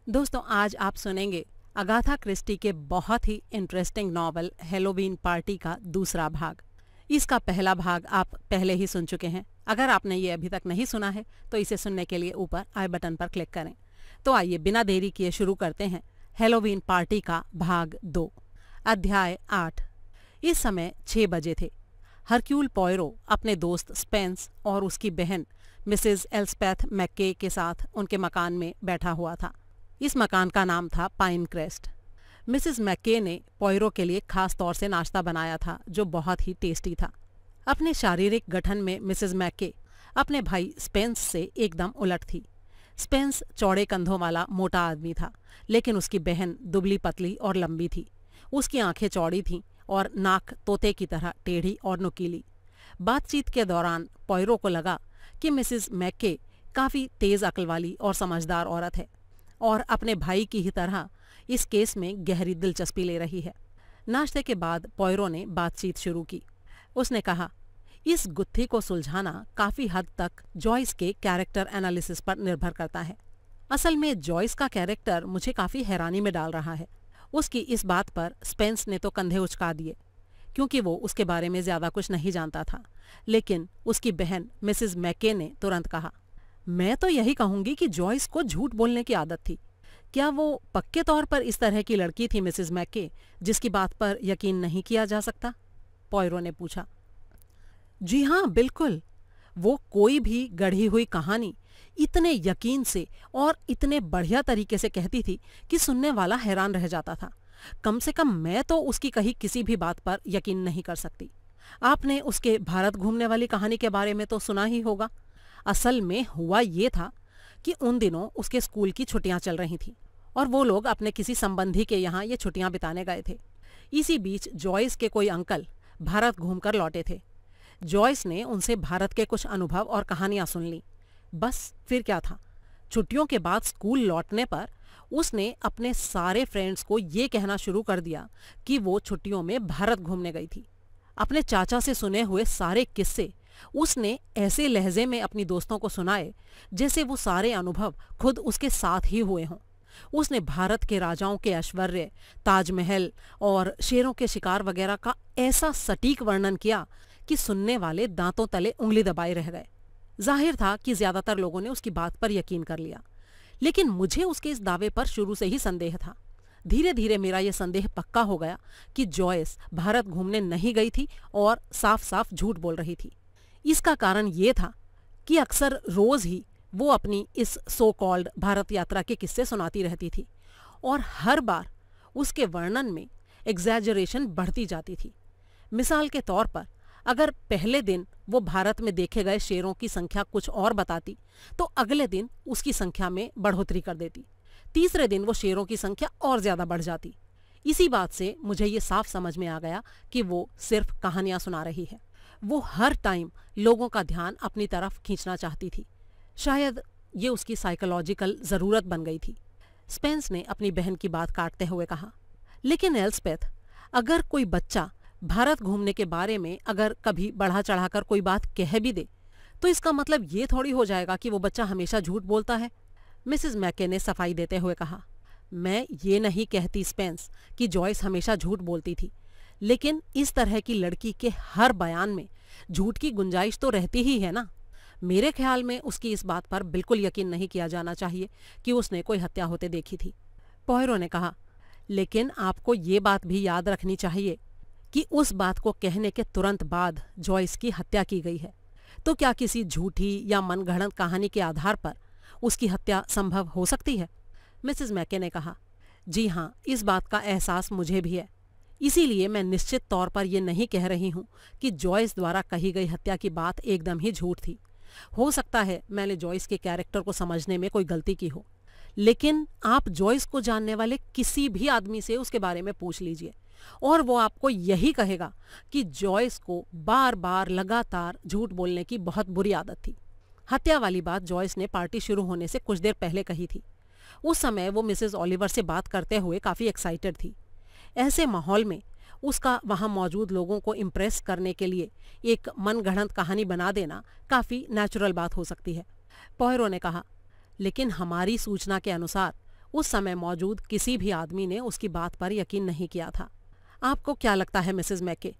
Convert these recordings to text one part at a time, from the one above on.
दोस्तों, आज आप सुनेंगे अगाथा क्रिस्टी के बहुत ही इंटरेस्टिंग नॉवल हेलोवीन पार्टी का दूसरा भाग। इसका पहला भाग आप पहले ही सुन चुके हैं। अगर आपने ये अभी तक नहीं सुना है तो इसे सुनने के लिए ऊपर आई बटन पर क्लिक करें। तो आइए बिना देरी किए शुरू करते हैं हेलोवीन पार्टी का भाग 2। अध्याय 8। इस समय 6 बजे थे। हरक्यूल पॉयरो अपने दोस्त स्पेंस और उसकी बहन मिसेस एल्स्पेथ मैक्के के साथ उनके मकान में बैठा हुआ था। इस मकान का नाम था पाइन क्रेस्ट। मिसेस मैक्के ने पॉयरो के लिए खास तौर से नाश्ता बनाया था जो बहुत ही टेस्टी था। अपने शारीरिक गठन में मिसेस मैक्के अपने भाई स्पेंस से एकदम उलट थी। स्पेंस चौड़े कंधों वाला मोटा आदमी था, लेकिन उसकी बहन दुबली पतली और लंबी थी। उसकी आंखें चौड़ी थीं और नाक तोते की तरह टेढ़ी और नुकीली। बातचीत के दौरान पॉयरो को लगा कि मिसेस मैक्के काफ़ी तेज़ अक्ल वाली और समझदार औरत है और अपने भाई की ही तरह इस केस में गहरी दिलचस्पी ले रही है। नाश्ते के बाद पॉयरो ने बातचीत शुरू की। उसने कहा, इस गुत्थी को सुलझाना काफ़ी हद तक जॉयस के कैरेक्टर एनालिसिस पर निर्भर करता है। असल में जॉयस का कैरेक्टर मुझे काफ़ी हैरानी में डाल रहा है। उसकी इस बात पर स्पेंस ने तो कंधे उचका दिए, क्योंकि वो उसके बारे में ज़्यादा कुछ नहीं जानता था। लेकिन उसकी बहन मिसेस मैक्के ने तुरंत कहा, मैं तो यही कहूंगी कि जॉयस को झूठ बोलने की आदत थी। क्या वो पक्के तौर पर इस तरह की लड़की थी मिसेस मैक्के, जिसकी बात पर यकीन नहीं किया जा सकता? पॉयरो ने पूछा। जी हाँ, बिल्कुल। वो कोई भी गढ़ी हुई कहानी इतने यकीन से और इतने बढ़िया तरीके से कहती थी कि सुनने वाला हैरान रह जाता था। कम से कम मैं तो उसकी कही किसी भी बात पर यकीन नहीं कर सकती। आपने उसके भारत घूमने वाली कहानी के बारे में तो सुना ही होगा। असल में हुआ ये था कि उन दिनों उसके स्कूल की छुट्टियां चल रही थीं और वो लोग अपने किसी संबंधी के यहाँ ये छुट्टियां बिताने गए थे। इसी बीच जॉयस के कोई अंकल भारत घूमकर लौटे थे। जॉयस ने उनसे भारत के कुछ अनुभव और कहानियां सुन ली। बस फिर क्या था, छुट्टियों के बाद स्कूल लौटने पर उसने अपने सारे फ्रेंड्स को ये कहना शुरू कर दिया कि वो छुट्टियों में भारत घूमने गई थी। अपने चाचा से सुने हुए सारे किस्से उसने ऐसे लहजे में अपनी दोस्तों को सुनाए जैसे वो सारे अनुभव खुद उसके साथ ही हुए हों। उसने भारत के राजाओं के ऐश्वर्य, ताजमहल और शेरों के शिकार वगैरह का ऐसा सटीक वर्णन किया कि सुनने वाले दांतों तले उंगली दबाए रह गए। जाहिर था कि ज्यादातर लोगों ने उसकी बात पर यकीन कर लिया, लेकिन मुझे उसके इस दावे पर शुरू से ही संदेह था। धीरे धीरे मेरा यह संदेह पक्का हो गया कि जॉयस भारत घूमने नहीं गई थी और साफ साफ झूठ बोल रही थी। इसका कारण ये था कि अक्सर रोज ही वो अपनी इस सो कॉल्ड भारत यात्रा के किस्से सुनाती रहती थी और हर बार उसके वर्णन में एग्जैजरेशन बढ़ती जाती थी। मिसाल के तौर पर, अगर पहले दिन वो भारत में देखे गए शेरों की संख्या कुछ और बताती तो अगले दिन उसकी संख्या में बढ़ोतरी कर देती। तीसरे दिन वो शेरों की संख्या और ज्यादा बढ़ जाती। इसी बात से मुझे ये साफ समझ में आ गया कि वो सिर्फ कहानियां सुना रही है। वो हर टाइम लोगों का ध्यान अपनी तरफ खींचना चाहती थी। शायद ये उसकी साइकोलॉजिकल ज़रूरत बन गई थी। स्पेंस ने अपनी बहन की बात काटते हुए कहा, लेकिन एल्स्पेथ, अगर कोई बच्चा भारत घूमने के बारे में अगर कभी बढ़ा चढ़ाकर कोई बात कह भी दे तो इसका मतलब ये थोड़ी हो जाएगा कि वो बच्चा हमेशा झूठ बोलता है। मिसेस मैक्के ने सफाई देते हुए कहा, मैं ये नहीं कहती स्पेंस कि जॉयस हमेशा झूठ बोलती थी, लेकिन इस तरह की लड़की के हर बयान में झूठ की गुंजाइश तो रहती ही है ना। मेरे ख्याल में उसकी इस बात पर बिल्कुल यकीन नहीं किया जाना चाहिए कि उसने कोई हत्या होते देखी थी। पॉयरो ने कहा, लेकिन आपको ये बात भी याद रखनी चाहिए कि उस बात को कहने के तुरंत बाद जॉयस की हत्या की गई है। तो क्या किसी झूठी या मनगढ़ंत कहानी के आधार पर उसकी हत्या संभव हो सकती है? मिसेस मैक्के ने कहा, जी हाँ, इस बात का एहसास मुझे भी है। इसीलिए मैं निश्चित तौर पर यह नहीं कह रही हूँ कि जॉयस द्वारा कही गई हत्या की बात एकदम ही झूठ थी। हो सकता है मैंने जॉयस के कैरेक्टर को समझने में कोई गलती की हो, लेकिन आप जॉयस को जानने वाले किसी भी आदमी से उसके बारे में पूछ लीजिए और वो आपको यही कहेगा कि जॉयस को बार बार लगातार झूठ बोलने की बहुत बुरी आदत थी। हत्या वाली बात जॉयस ने पार्टी शुरू होने से कुछ देर पहले कही थी। उस समय वो मिसेस ओलिवर से बात करते हुए काफ़ी एक्साइटेड थी। ऐसे माहौल में उसका वहाँ मौजूद लोगों को इम्प्रेस करने के लिए एक मनगढ़ंत कहानी बना देना काफ़ी नेचुरल बात हो सकती है। पॉयरो ने कहा, लेकिन हमारी सूचना के अनुसार उस समय मौजूद किसी भी आदमी ने उसकी बात पर यकीन नहीं किया था। आपको क्या लगता है मिसेस मैके,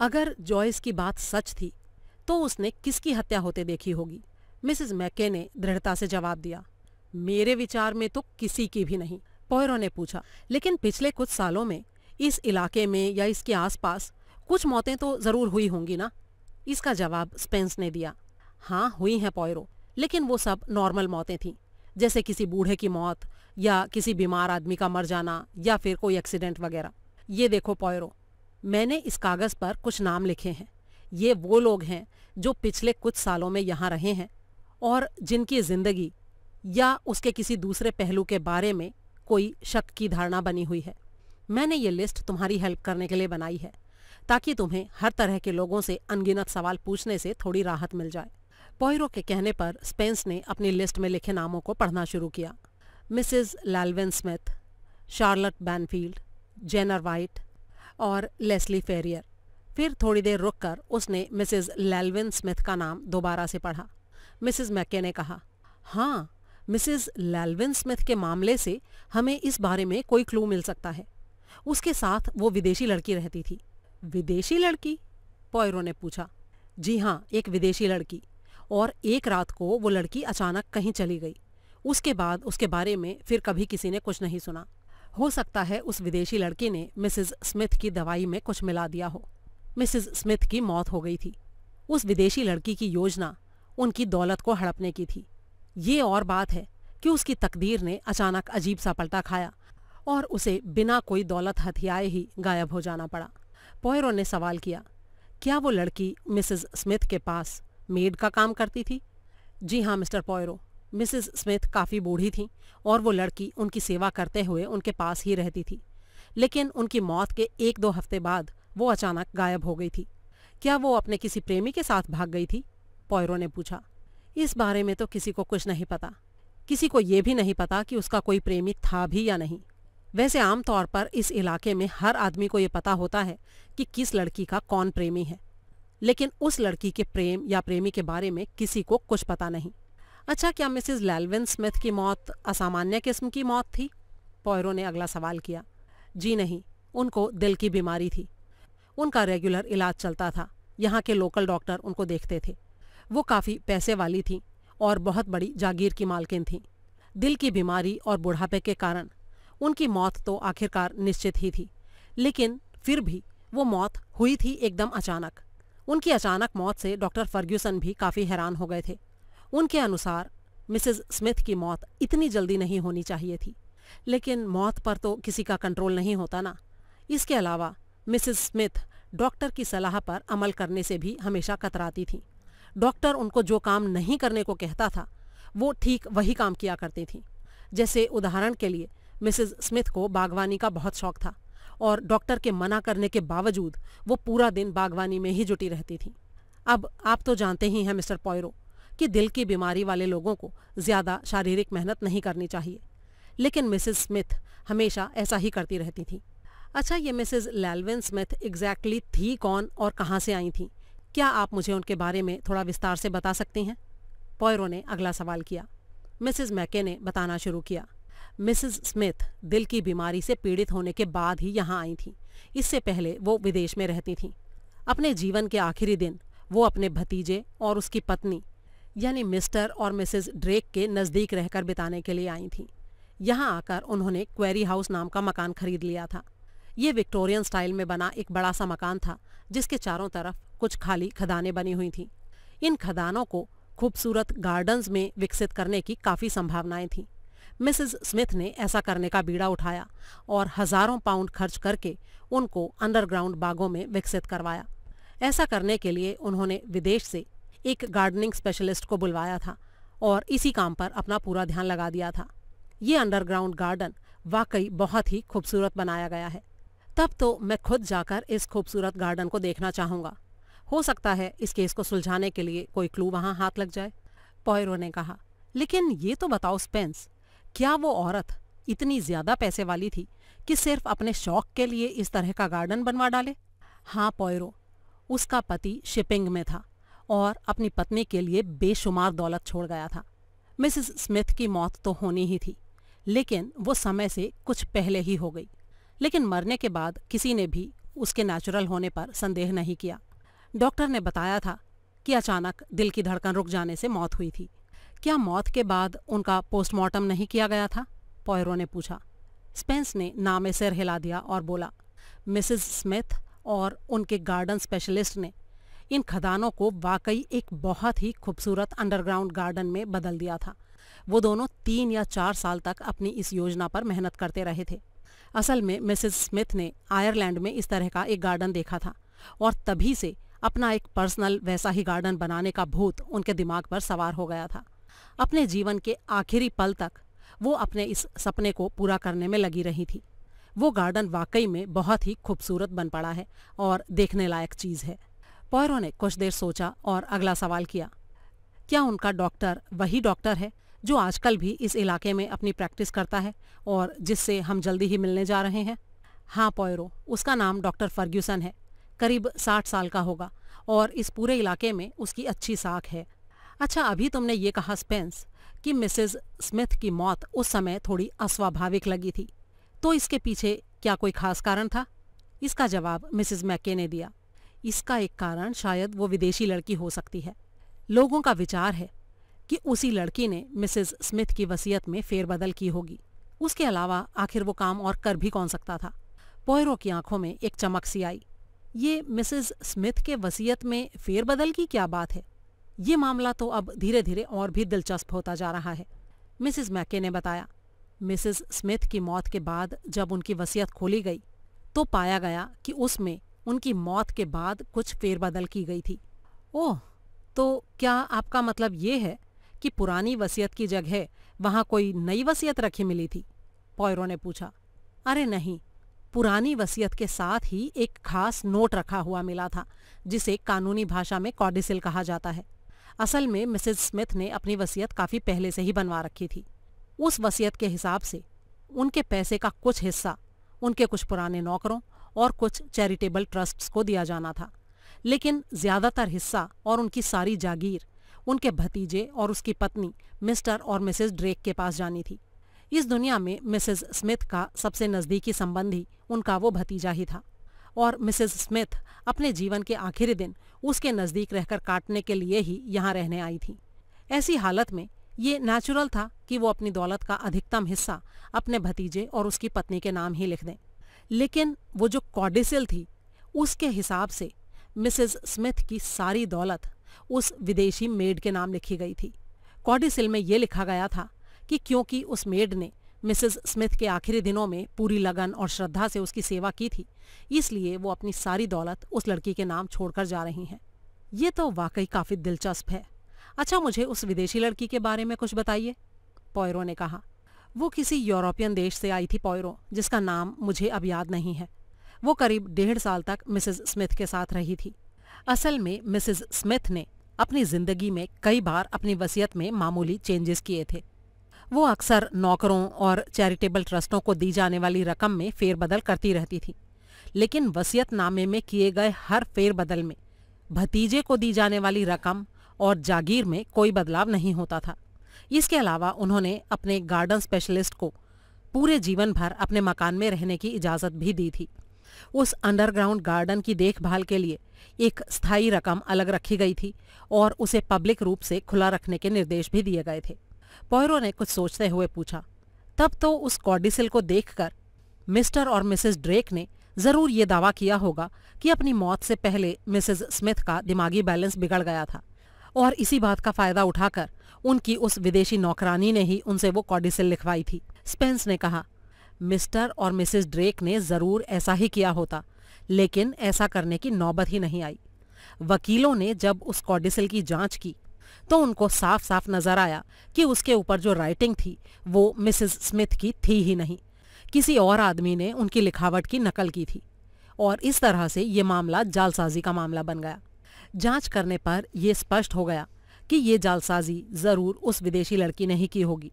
अगर जॉयस की बात सच थी तो उसने किसकी हत्या होते देखी होगी? मिसेस मैके ने दृढ़ता से जवाब दिया। मेरे विचार में तो किसी की भी नहीं, पॉयरो ने पूछा। लेकिन पिछले कुछ सालों में इस इलाके में या इसके आसपास कुछ मौतें तो जरूर हुई होंगी ना? इसका जवाब स्पेंस ने दिया। हाँ हुई हैं पॉयरो, लेकिन वो सब नॉर्मल मौतें थीं, जैसे किसी बूढ़े की मौत या किसी बीमार आदमी का मर जाना या फिर कोई एक्सीडेंट वगैरह। ये देखो पॉयरो, मैंने इस कागज पर कुछ नाम लिखे हैं। ये वो लोग हैं जो पिछले कुछ सालों में यहाँ रहे हैं और जिनकी जिंदगी या उसके किसी दूसरे पहलू के बारे में कोई शक की धारणा बनी हुई है। मैंने ये लिस्ट तुम्हारी हेल्प करने के लिए बनाई है, ताकि तुम्हें हर तरह के लोगों से अनगिनत सवाल पूछने से थोड़ी राहत मिल जाए। पॉयरो के कहने पर स्पेंस ने अपनी लिस्ट में लिखे नामों को पढ़ना शुरू किया। Mrs Lalwin Smith, Charlotte Banfield, Jenner White और लेस्ली फेरियर। फिर थोड़ी देर रुककर उसने मिसेस लाल्विन स्मिथ का नाम दोबारा से पढ़ा। मिसेस मैके ने कहा, हाँ, मिसेस लाल्विन स्मिथ के मामले से हमें इस बारे में कोई क्लू मिल सकता है। उसके साथ वो विदेशी लड़की रहती थी। विदेशी लड़की? पॉयरो ने पूछा। जी हाँ, एक विदेशी लड़की। और एक रात को वो लड़की अचानक कहीं चली गई। उसके बाद उसके बारे में फिर कभी किसी ने कुछ नहीं सुना। हो सकता है उस विदेशी लड़की ने मिसेस स्मिथ की दवाई में कुछ मिला दिया हो। मिसेस स्मिथ की मौत हो गई थी। उस विदेशी लड़की की योजना उनकी दौलत को हड़पने की थी। ये और बात है कि उसकी तकदीर ने अचानक अजीब सा पलटा खाया और उसे बिना कोई दौलत हथियाए ही गायब हो जाना पड़ा। पॉयरो ने सवाल किया, क्या वो लड़की मिसेस स्मिथ के पास मेड का काम करती थी? जी हाँ मिस्टर पॉयरो, मिसेस स्मिथ काफ़ी बूढ़ी थीं और वो लड़की उनकी सेवा करते हुए उनके पास ही रहती थी। लेकिन उनकी मौत के 1-2 हफ्ते बाद वो अचानक गायब हो गई थी। क्या वो अपने किसी प्रेमी के साथ भाग गई थी? पॉयरो ने पूछा। इस बारे में तो किसी को कुछ नहीं पता। किसी को ये भी नहीं पता कि उसका कोई प्रेमी था भी या नहीं। वैसे आमतौर पर इस इलाके में हर आदमी को ये पता होता है कि किस लड़की का कौन प्रेमी है, लेकिन उस लड़की के प्रेम या प्रेमी के बारे में किसी को कुछ पता नहीं। अच्छा, क्या मिसेस लाल्विन स्मिथ की मौत असामान्य किस्म की मौत थी? पॉयरो ने अगला सवाल किया। जी नहीं, उनको दिल की बीमारी थी। उनका रेगुलर इलाज चलता था। यहाँ के लोकल डॉक्टर उनको देखते थे। वो काफ़ी पैसे वाली थीं और बहुत बड़ी जागीर की मालकिन थीं। दिल की बीमारी और बुढ़ापे के कारण उनकी मौत तो आखिरकार निश्चित ही थी, लेकिन फिर भी वो मौत हुई थी एकदम अचानक। उनकी अचानक मौत से डॉक्टर फर्ग्यूसन भी काफ़ी हैरान हो गए थे। उनके अनुसार मिसेस स्मिथ की मौत इतनी जल्दी नहीं होनी चाहिए थी, लेकिन मौत पर तो किसी का कंट्रोल नहीं होता ना। इसके अलावा मिसेस स्मिथ डॉक्टर की सलाह पर अमल करने से भी हमेशा कतराती थीं। डॉक्टर उनको जो काम नहीं करने को कहता था वो ठीक वही काम किया करती थीं। जैसे उदाहरण के लिए मिसेस स्मिथ को बागवानी का बहुत शौक था और डॉक्टर के मना करने के बावजूद वो पूरा दिन बागवानी में ही जुटी रहती थीं। अब आप तो जानते ही हैं मिस्टर पॉयरो कि दिल की बीमारी वाले लोगों को ज़्यादा शारीरिक मेहनत नहीं करनी चाहिए, लेकिन मिसेस स्मिथ हमेशा ऐसा ही करती रहती थी। अच्छा, ये मिसेस लाल्विन स्मिथ एग्जैक्टली थी कौन और कहाँ से आई थी? क्या आप मुझे उनके बारे में थोड़ा विस्तार से बता सकती हैं? पॉयरो ने अगला सवाल किया। मिसेस मैके ने बताना शुरू किया। मिसेस स्मिथ दिल की बीमारी से पीड़ित होने के बाद ही यहाँ आई थीं। इससे पहले वो विदेश में रहती थीं। अपने जीवन के आखिरी दिन वो अपने भतीजे और उसकी पत्नी यानी मिस्टर और मिसेस ड्रेक के नज़दीक रहकर बिताने के लिए आई थीं। यहाँ आकर उन्होंने क्वेरी हाउस नाम का मकान खरीद लिया था। ये विक्टोरियन स्टाइल में बना एक बड़ा सा मकान था, जिसके चारों तरफ कुछ खाली खदानें बनी हुई थीं। इन खदानों को खूबसूरत गार्डन्स में विकसित करने की काफ़ी संभावनाएं थीं। मिसेस स्मिथ ने ऐसा करने का बीड़ा उठाया और हज़ारों पाउंड खर्च करके उनको अंडरग्राउंड बागों में विकसित करवाया। ऐसा करने के लिए उन्होंने विदेश से एक गार्डनिंग स्पेशलिस्ट को बुलवाया था और इसी काम पर अपना पूरा ध्यान लगा दिया था। ये अंडरग्राउंड गार्डन वाकई बहुत ही खूबसूरत बनाया गया है। तब तो मैं खुद जाकर इस खूबसूरत गार्डन को देखना चाहूँगा। हो सकता है इस केस को सुलझाने के लिए कोई क्लू वहाँ हाथ लग जाए। पॉयरो ने कहा, लेकिन ये तो बताओ स्पेंस, क्या वो औरत इतनी ज़्यादा पैसे वाली थी कि सिर्फ अपने शौक के लिए इस तरह का गार्डन बनवा डाले? हाँ पॉयरो, उसका पति शिपिंग में था और अपनी पत्नी के लिए बेशुमार दौलत छोड़ गया था। मिसेस स्मिथ की मौत तो होनी ही थी, लेकिन वो समय से कुछ पहले ही हो गई। लेकिन मरने के बाद किसी ने भी उसके नेचुरल होने पर संदेह नहीं किया। डॉक्टर ने बताया था कि अचानक दिल की धड़कन रुक जाने से मौत हुई थी। क्या मौत के बाद उनका पोस्टमार्टम नहीं किया गया था? पॉयरो ने पूछा। स्पेंस ने ना में सिर हिला दिया और बोला, मिसेस स्मिथ और उनके गार्डन स्पेशलिस्ट ने इन खदानों को वाकई एक बहुत ही खूबसूरत अंडरग्राउंड गार्डन में बदल दिया था। वो दोनों 3 या 4 साल तक अपनी इस योजना पर मेहनत करते रहे थे। असल में मिसेस स्मिथ ने आयरलैंड में इस तरह का एक गार्डन देखा था और तभी से अपना एक पर्सनल वैसा ही गार्डन बनाने का भूत उनके दिमाग पर सवार हो गया था। अपने जीवन के आखिरी पल तक वो अपने इस सपने को पूरा करने में लगी रही थी। वो गार्डन वाकई में बहुत ही खूबसूरत बन पड़ा है और देखने लायक चीज़ है। पॉयरो ने कुछ देर सोचा और अगला सवाल किया, क्या उनका डॉक्टर वही डॉक्टर है जो आजकल भी इस इलाके में अपनी प्रैक्टिस करता है और जिससे हम जल्दी ही मिलने जा रहे हैं? हाँ पॉयरो, उसका नाम डॉक्टर फर्ग्यूसन है। करीब 60 साल का होगा और इस पूरे इलाके में उसकी अच्छी साख है। अच्छा, अभी तुमने ये कहा स्पेंस कि मिसेस स्मिथ की मौत उस समय थोड़ी अस्वाभाविक लगी थी, तो इसके पीछे क्या कोई खास कारण था? इसका जवाब मिसेस मैके ने दिया। इसका एक कारण शायद वो विदेशी लड़की हो सकती है। लोगों का विचार है कि उसी लड़की ने मिसेस स्मिथ की वसीयत में फेरबदल की होगी। उसके अलावा आखिर वो काम और कर भी कौन सकता था? पॉयरो की आंखों में एक चमक सी आई। ये मिसेस स्मिथ के वसीयत में फेरबदल की क्या बात है? ये मामला तो अब धीरे धीरे और भी दिलचस्प होता जा रहा है, मिसेस मैके ने बताया। मिसेस स्मिथ की मौत के बाद जब उनकी वसीयत खोली गई तो पाया गया कि उसमें उनकी मौत के बाद कुछ फेरबदल की गई थी। ओह, तो क्या आपका मतलब ये है कि पुरानी वसीयत की जगह वहाँ कोई नई वसीयत रखी मिली थी? पॉयरो ने पूछा। अरे नहीं, पुरानी वसीयत के साथ ही एक खास नोट रखा हुआ मिला था जिसे कानूनी भाषा में कॉडिसिल कहा जाता है। असल में मिसेस स्मिथ ने अपनी वसीयत काफ़ी पहले से ही बनवा रखी थी। उस वसीयत के हिसाब से उनके पैसे का कुछ हिस्सा उनके कुछ पुराने नौकरों और कुछ चैरिटेबल ट्रस्ट्स को दिया जाना था, लेकिन ज़्यादातर हिस्सा और उनकी सारी जागीर उनके भतीजे और उसकी पत्नी मिस्टर और मिसेस ड्रेक के पास जानी थी। इस दुनिया में मिसेस स्मिथ का सबसे नज़दीकी संबंधी उनका वो भतीजा ही था और मिसेस स्मिथ अपने जीवन के आखिरी दिन उसके नज़दीक रहकर काटने के लिए ही यहाँ रहने आई थी। ऐसी हालत में ये नेचुरल था कि वो अपनी दौलत का अधिकतम हिस्सा अपने भतीजे और उसकी पत्नी के नाम ही लिख दें। लेकिन वो जो कॉडिसिल थी उसके हिसाब से मिसेस स्मिथ की सारी दौलत उस विदेशी मेड के नाम लिखी गई थी। कॉडिसिल में ये लिखा गया था कि क्योंकि उस मेड ने मिसेस स्मिथ के आखिरी दिनों में पूरी लगन और श्रद्धा से उसकी सेवा की थी, इसलिए वो अपनी सारी दौलत उस लड़की के नाम छोड़कर जा रही हैं। ये तो वाकई काफ़ी दिलचस्प है। अच्छा, मुझे उस विदेशी लड़की के बारे में कुछ बताइए, पॉयरो ने कहा। वो किसी यूरोपियन देश से आई थी पॉयरो, जिसका नाम मुझे अब याद नहीं है। वो करीब 1.5 साल तक मिसेस स्मिथ के साथ रही थी। असल में मिसेस स्मिथ ने अपनी ज़िंदगी में कई बार अपनी वसीयत में मामूली चेंजेस किए थे। वो अक्सर नौकरों और चैरिटेबल ट्रस्टों को दी जाने वाली रकम में फेरबदल करती रहती थी, लेकिन वसीयतनामे में किए गए हर फेरबदल में भतीजे को दी जाने वाली रकम और जागीर में कोई बदलाव नहीं होता था। इसके अलावा उन्होंने अपने गार्डन स्पेशलिस्ट को पूरे जीवन भर अपने मकान में रहने की इजाज़त भी दी थी। उस अंडरग्राउंड गार्डन की देखभाल के लिए एक स्थायी रकम अलग रखी गई थी और उसे पब्लिक रूप से खुला रखने के निर्देश भी दिए गए थे। पॉयरो ने कुछ सोचते हुए पूछा, तब तो उस कॉडिसिल को देखकर मिस्टर और मिसेस ड्रेक ने ज़रूर ये दावा किया होगा कि अपनी मौत से पहले मिसेस स्मिथ का दिमागी बैलेंस बिगड़ गया था और इसी बात का फ़ायदा उठाकर उनकी उस विदेशी नौकरानी ने ही उनसे वो कॉडिसिल लिखवाई थी। स्पेंस ने कहा, मिस्टर और मिसेस ड्रेक ने ज़रूर ऐसा ही किया होता, लेकिन ऐसा करने की नौबत ही नहीं आई। वकीलों ने जब उस कॉडिसिल की जांच की तो उनको साफ साफ नजर आया कि उसके ऊपर जो राइटिंग थी वो मिसेस स्मिथ की थी ही नहीं, किसी और आदमी ने उनकी लिखावट की नकल की थी और इस तरह से ये मामला जालसाजी का मामला बन गया। जांच करने पर यह स्पष्ट हो गया कि ये जालसाजी ज़रूर उस विदेशी लड़की ने ही की होगी।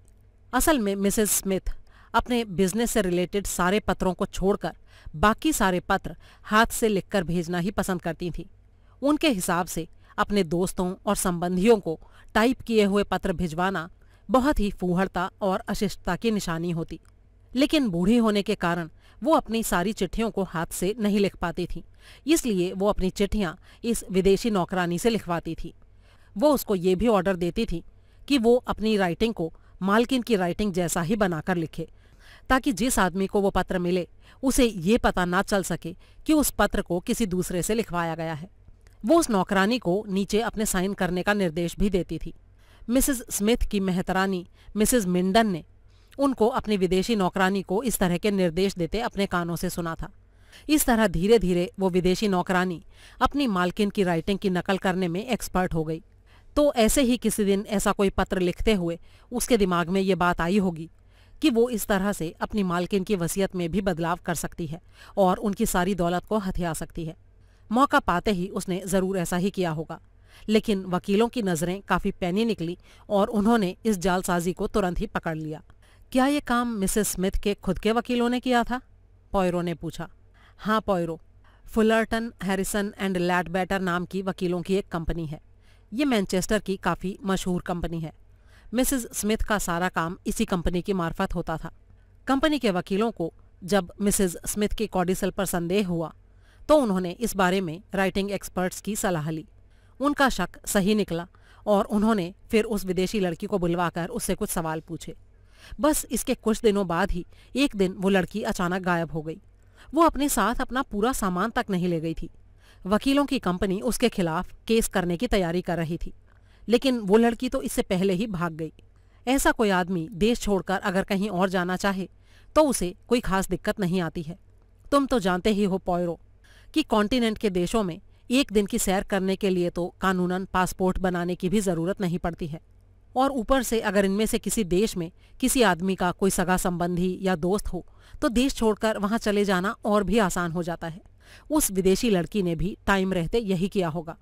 असल में मिसेस स्मिथ अपने बिजनेस से रिलेटेड सारे पत्रों को छोड़कर बाकी सारे पत्र हाथ से लिखकर भेजना ही पसंद करती थी। उनके हिसाब से अपने दोस्तों और संबंधियों को टाइप किए हुए पत्र भिजवाना बहुत ही फूहड़ता और अशिष्टता की निशानी होती। लेकिन बूढ़ी होने के कारण वो अपनी सारी चिट्ठियों को हाथ से नहीं लिख पाती थी, इसलिए वो अपनी चिट्ठियां इस विदेशी नौकरानी से लिखवाती थी। वो उसको ये भी ऑर्डर देती थी कि वो अपनी राइटिंग को मालकिन की राइटिंग जैसा ही बनाकर लिखे, ताकि जिस आदमी को वो पत्र मिले उसे ये पता ना चल सके कि उस पत्र को किसी दूसरे से लिखवाया गया है। वो उस नौकरानी को नीचे अपने साइन करने का निर्देश भी देती थी। मिसेस स्मिथ की मेहतरानी मिसेस मिंडन ने उनको अपनी विदेशी नौकरानी को इस तरह के निर्देश देते अपने कानों से सुना था। इस तरह धीरे धीरे वो विदेशी नौकरानी अपनी मालकिन की राइटिंग की नकल करने में एक्सपर्ट हो गई। तो ऐसे ही किसी दिन ऐसा कोई पत्र लिखते हुए उसके दिमाग में ये बात आई होगी कि वो इस तरह से अपनी मालकिन की वसीयत में भी बदलाव कर सकती है और उनकी सारी दौलत को हथिया सकती है। मौका पाते ही उसने ज़रूर ऐसा ही किया होगा। लेकिन वकीलों की नज़रें काफ़ी पैनी निकली और उन्होंने इस जालसाजी को तुरंत ही पकड़ लिया। क्या ये काम मिसेस स्मिथ के खुद के वकीलों ने किया था? पॉयरो ने पूछा। हाँ पॉयरो, फुलरटन, हैरिसन एंड लैडबैटर नाम की वकीलों की एक कंपनी है। ये मैनचेस्टर की काफ़ी मशहूर कंपनी है। मिसेस स्मिथ का सारा काम इसी कंपनी की मार्फत होता था। कंपनी के वकीलों को जब मिसेस स्मिथ के कॉडिसल पर संदेह हुआ तो उन्होंने इस बारे में राइटिंग एक्सपर्ट्स की सलाह ली। उनका शक सही निकला और उन्होंने फिर उस विदेशी लड़की को बुलवाकर उससे कुछ सवाल पूछे। बस इसके कुछ दिनों बाद ही एक दिन वो लड़की अचानक गायब हो गई। वो अपने साथ अपना पूरा सामान तक नहीं ले गई थी। वकीलों की कंपनी उसके खिलाफ केस करने की तैयारी कर रही थी, लेकिन वो लड़की तो इससे पहले ही भाग गई। ऐसा कोई आदमी देश छोड़कर अगर कहीं और जाना चाहे तो उसे कोई खास दिक्कत नहीं आती है। तुम तो जानते ही हो पॉयरो कि कॉन्टिनेंट के देशों में एक दिन की सैर करने के लिए तो कानूनन पासपोर्ट बनाने की भी ज़रूरत नहीं पड़ती है। और ऊपर से अगर इनमें से किसी देश में किसी आदमी का कोई सगा संबंधी या दोस्त हो तो देश छोड़कर वहां चले जाना और भी आसान हो जाता है। उस विदेशी लड़की ने भी टाइम रहते यही किया होगा।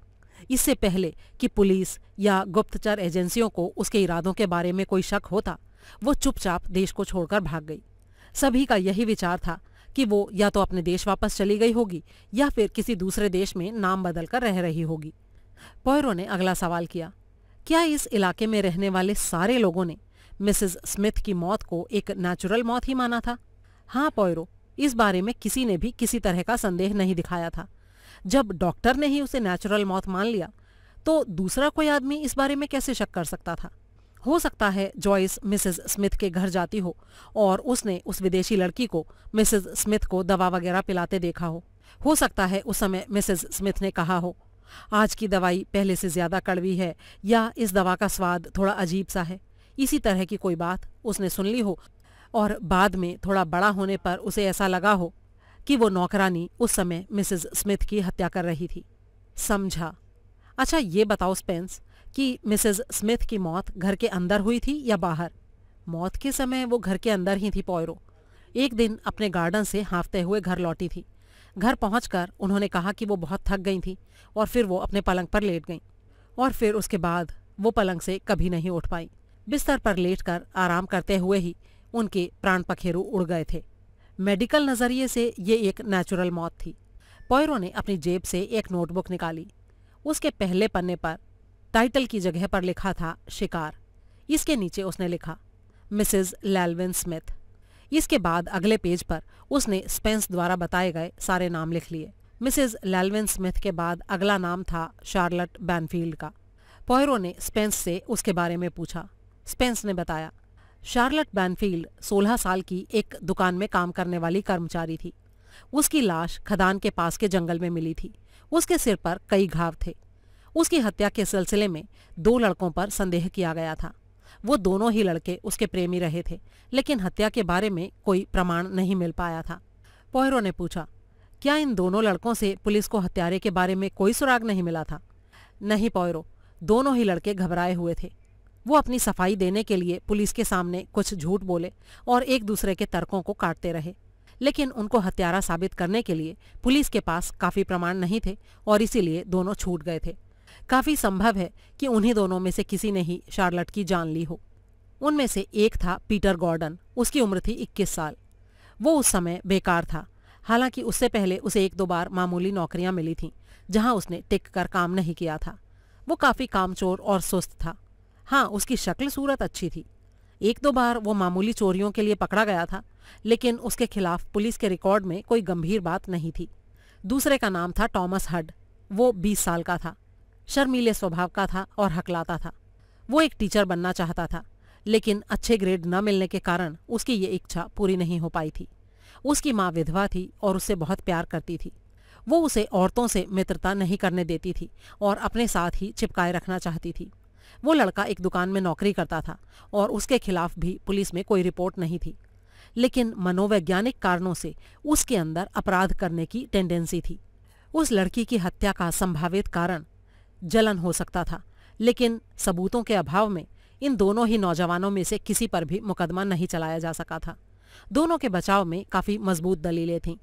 इससे पहले कि पुलिस या गुप्तचर एजेंसियों को उसके इरादों के बारे में कोई शक होता, वो चुपचाप देश को छोड़कर भाग गई। सभी का यही विचार था कि वो या तो अपने देश वापस चली गई होगी या फिर किसी दूसरे देश में नाम बदलकर रह रही होगी। पॉयरो ने अगला सवाल किया, क्या इस इलाके में रहने वाले सारे लोगों ने मिसेस स्मिथ की मौत को एक नेचुरल मौत ही माना था? हाँ पॉयरो, इस बारे में किसी ने भी किसी तरह का संदेह नहीं दिखाया था। जब डॉक्टर ने ही उसे नेचुरल मौत मान लिया तो दूसरा कोई आदमी इस बारे में कैसे शक कर सकता था? हो सकता है जॉयस मिसेस स्मिथ के घर जाती हो और उसने उस विदेशी लड़की को मिसेस स्मिथ को दवा वगैरह पिलाते देखा हो सकता है उस समय मिसेस स्मिथ ने कहा हो, आज की दवाई पहले से ज़्यादा कड़वी है या इस दवा का स्वाद थोड़ा अजीब सा है। इसी तरह की कोई बात उसने सुन ली हो और बाद में थोड़ा बड़ा होने पर उसे ऐसा लगा हो कि वो नौकरानी उस समय मिसेस स्मिथ की हत्या कर रही थी। समझा। अच्छा ये बताओ स्पेंस कि मिसेस स्मिथ की मौत घर के अंदर हुई थी या बाहर? मौत के समय वो घर के अंदर ही थी पॉयरो। एक दिन अपने गार्डन से हाँफते हुए घर लौटी थी। घर पहुंचकर उन्होंने कहा कि वो बहुत थक गई थी और फिर वो अपने पलंग पर लेट गईं और फिर उसके बाद वो पलंग से कभी नहीं उठ पाई। बिस्तर पर लेटकर आराम करते हुए ही उनके प्राण पखेरु उड़ गए थे। मेडिकल नज़रिए से ये एक नेचुरल मौत थी। पॉयरो ने अपनी जेब से एक नोटबुक निकाली। उसके पहले पन्ने पर टाइटल की जगह पर लिखा था शिकार। इसके नीचे उसने लिखा मिसेस लैल्विन स्मिथ। इसके बाद अगले पेज पर उसने स्पेंस द्वारा बताए गए सारे नाम लिख लिए। मिसेस लैल्विन स्मिथ के बाद अगला नाम था शार्लट बैनफील्ड का। पॉयरो ने स्पेंस से उसके बारे में पूछा। स्पेंस ने बताया, शार्लट बैनफील्ड 16 साल की एक दुकान में काम करने वाली कर्मचारी थी। उसकी लाश खदान के पास के जंगल में मिली थी। उसके सिर पर कई घाव थे। उसकी हत्या के सिलसिले में 2 लड़कों पर संदेह किया गया था। वो दोनों ही लड़के उसके प्रेमी रहे थे, लेकिन हत्या के बारे में कोई प्रमाण नहीं मिल पाया था। पॉयरो ने पूछा, क्या इन दोनों लड़कों से पुलिस को हत्यारे के बारे में कोई सुराग नहीं मिला था? नहीं पॉयरो, दोनों ही लड़के घबराए हुए थे। वो अपनी सफाई देने के लिए पुलिस के सामने कुछ झूठ बोले और एक दूसरे के तर्कों को काटते रहे, लेकिन उनको हत्यारा साबित करने के लिए पुलिस के पास काफ़ी प्रमाण नहीं थे और इसीलिए दोनों छूट गए थे। काफ़ी संभव है कि उन्हीं दोनों में से किसी ने ही शार्लट की जान ली हो। उनमें से एक था पीटर गॉर्डन। उसकी उम्र थी 21 साल। वो उस समय बेकार था। हालांकि उससे पहले उसे 1-2 बार मामूली नौकरियां मिली थीं जहां उसने टिक कर काम नहीं किया था। वो काफ़ी कामचोर और सुस्त था। हाँ, उसकी शक्ल सूरत अच्छी थी। एक दो बार वो मामूली चोरियों के लिए पकड़ा गया था, लेकिन उसके खिलाफ पुलिस के रिकॉर्ड में कोई गंभीर बात नहीं थी। दूसरे का नाम था टॉमस हड। वो 20 साल का था, शर्मीले स्वभाव का था और हकलाता था। वो एक टीचर बनना चाहता था, लेकिन अच्छे ग्रेड न मिलने के कारण उसकी ये इच्छा पूरी नहीं हो पाई थी। उसकी माँ विधवा थी और उससे बहुत प्यार करती थी। वो उसे औरतों से मित्रता नहीं करने देती थी और अपने साथ ही चिपकाए रखना चाहती थी। वो लड़का एक दुकान में नौकरी करता था और उसके खिलाफ भी पुलिस में कोई रिपोर्ट नहीं थी, लेकिन मनोवैज्ञानिक कारणों से उसके अंदर अपराध करने की टेंडेंसी थी। उस लड़की की हत्या का संभावित कारण जलन हो सकता था, लेकिन सबूतों के अभाव में इन दोनों ही नौजवानों में से किसी पर भी मुकदमा नहीं चलाया जा सका था। दोनों के बचाव में काफी मजबूत दलीलें थीं।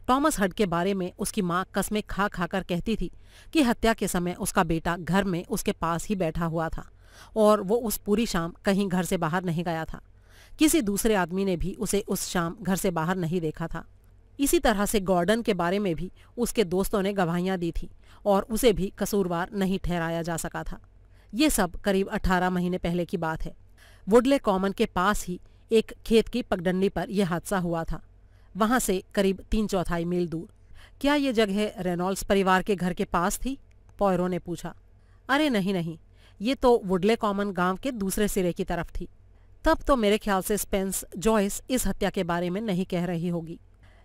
टॉमस हड के बारे में उसकी माँ कसमें खा खाकर कहती थी कि हत्या के समय उसका बेटा घर में उसके पास ही बैठा हुआ था और वो उस पूरी शाम कहीं घर से बाहर नहीं गया था। किसी दूसरे आदमी ने भी उसे उस शाम घर से बाहर नहीं देखा था। इसी तरह से गॉर्डन के बारे में भी उसके दोस्तों ने गवाहियां दी थी और उसे भी कसूरवार नहीं ठहराया जा सका था। ये सब करीब 18 महीने पहले की बात है। वुडले कॉमन के पास ही एक खेत की पगडंडी पर यह हादसा हुआ था, वहां से करीब 3/4 मील दूर। क्या ये जगह रेनॉल्ड्स परिवार के घर के पास थी? पॉयरो ने पूछा। अरे नहीं, ये तो वुडले कॉमन गांव के दूसरे सिरे की तरफ थी। तब तो मेरे ख्याल से स्पेंस जॉयस इस हत्या के बारे में नहीं कह रही होगी।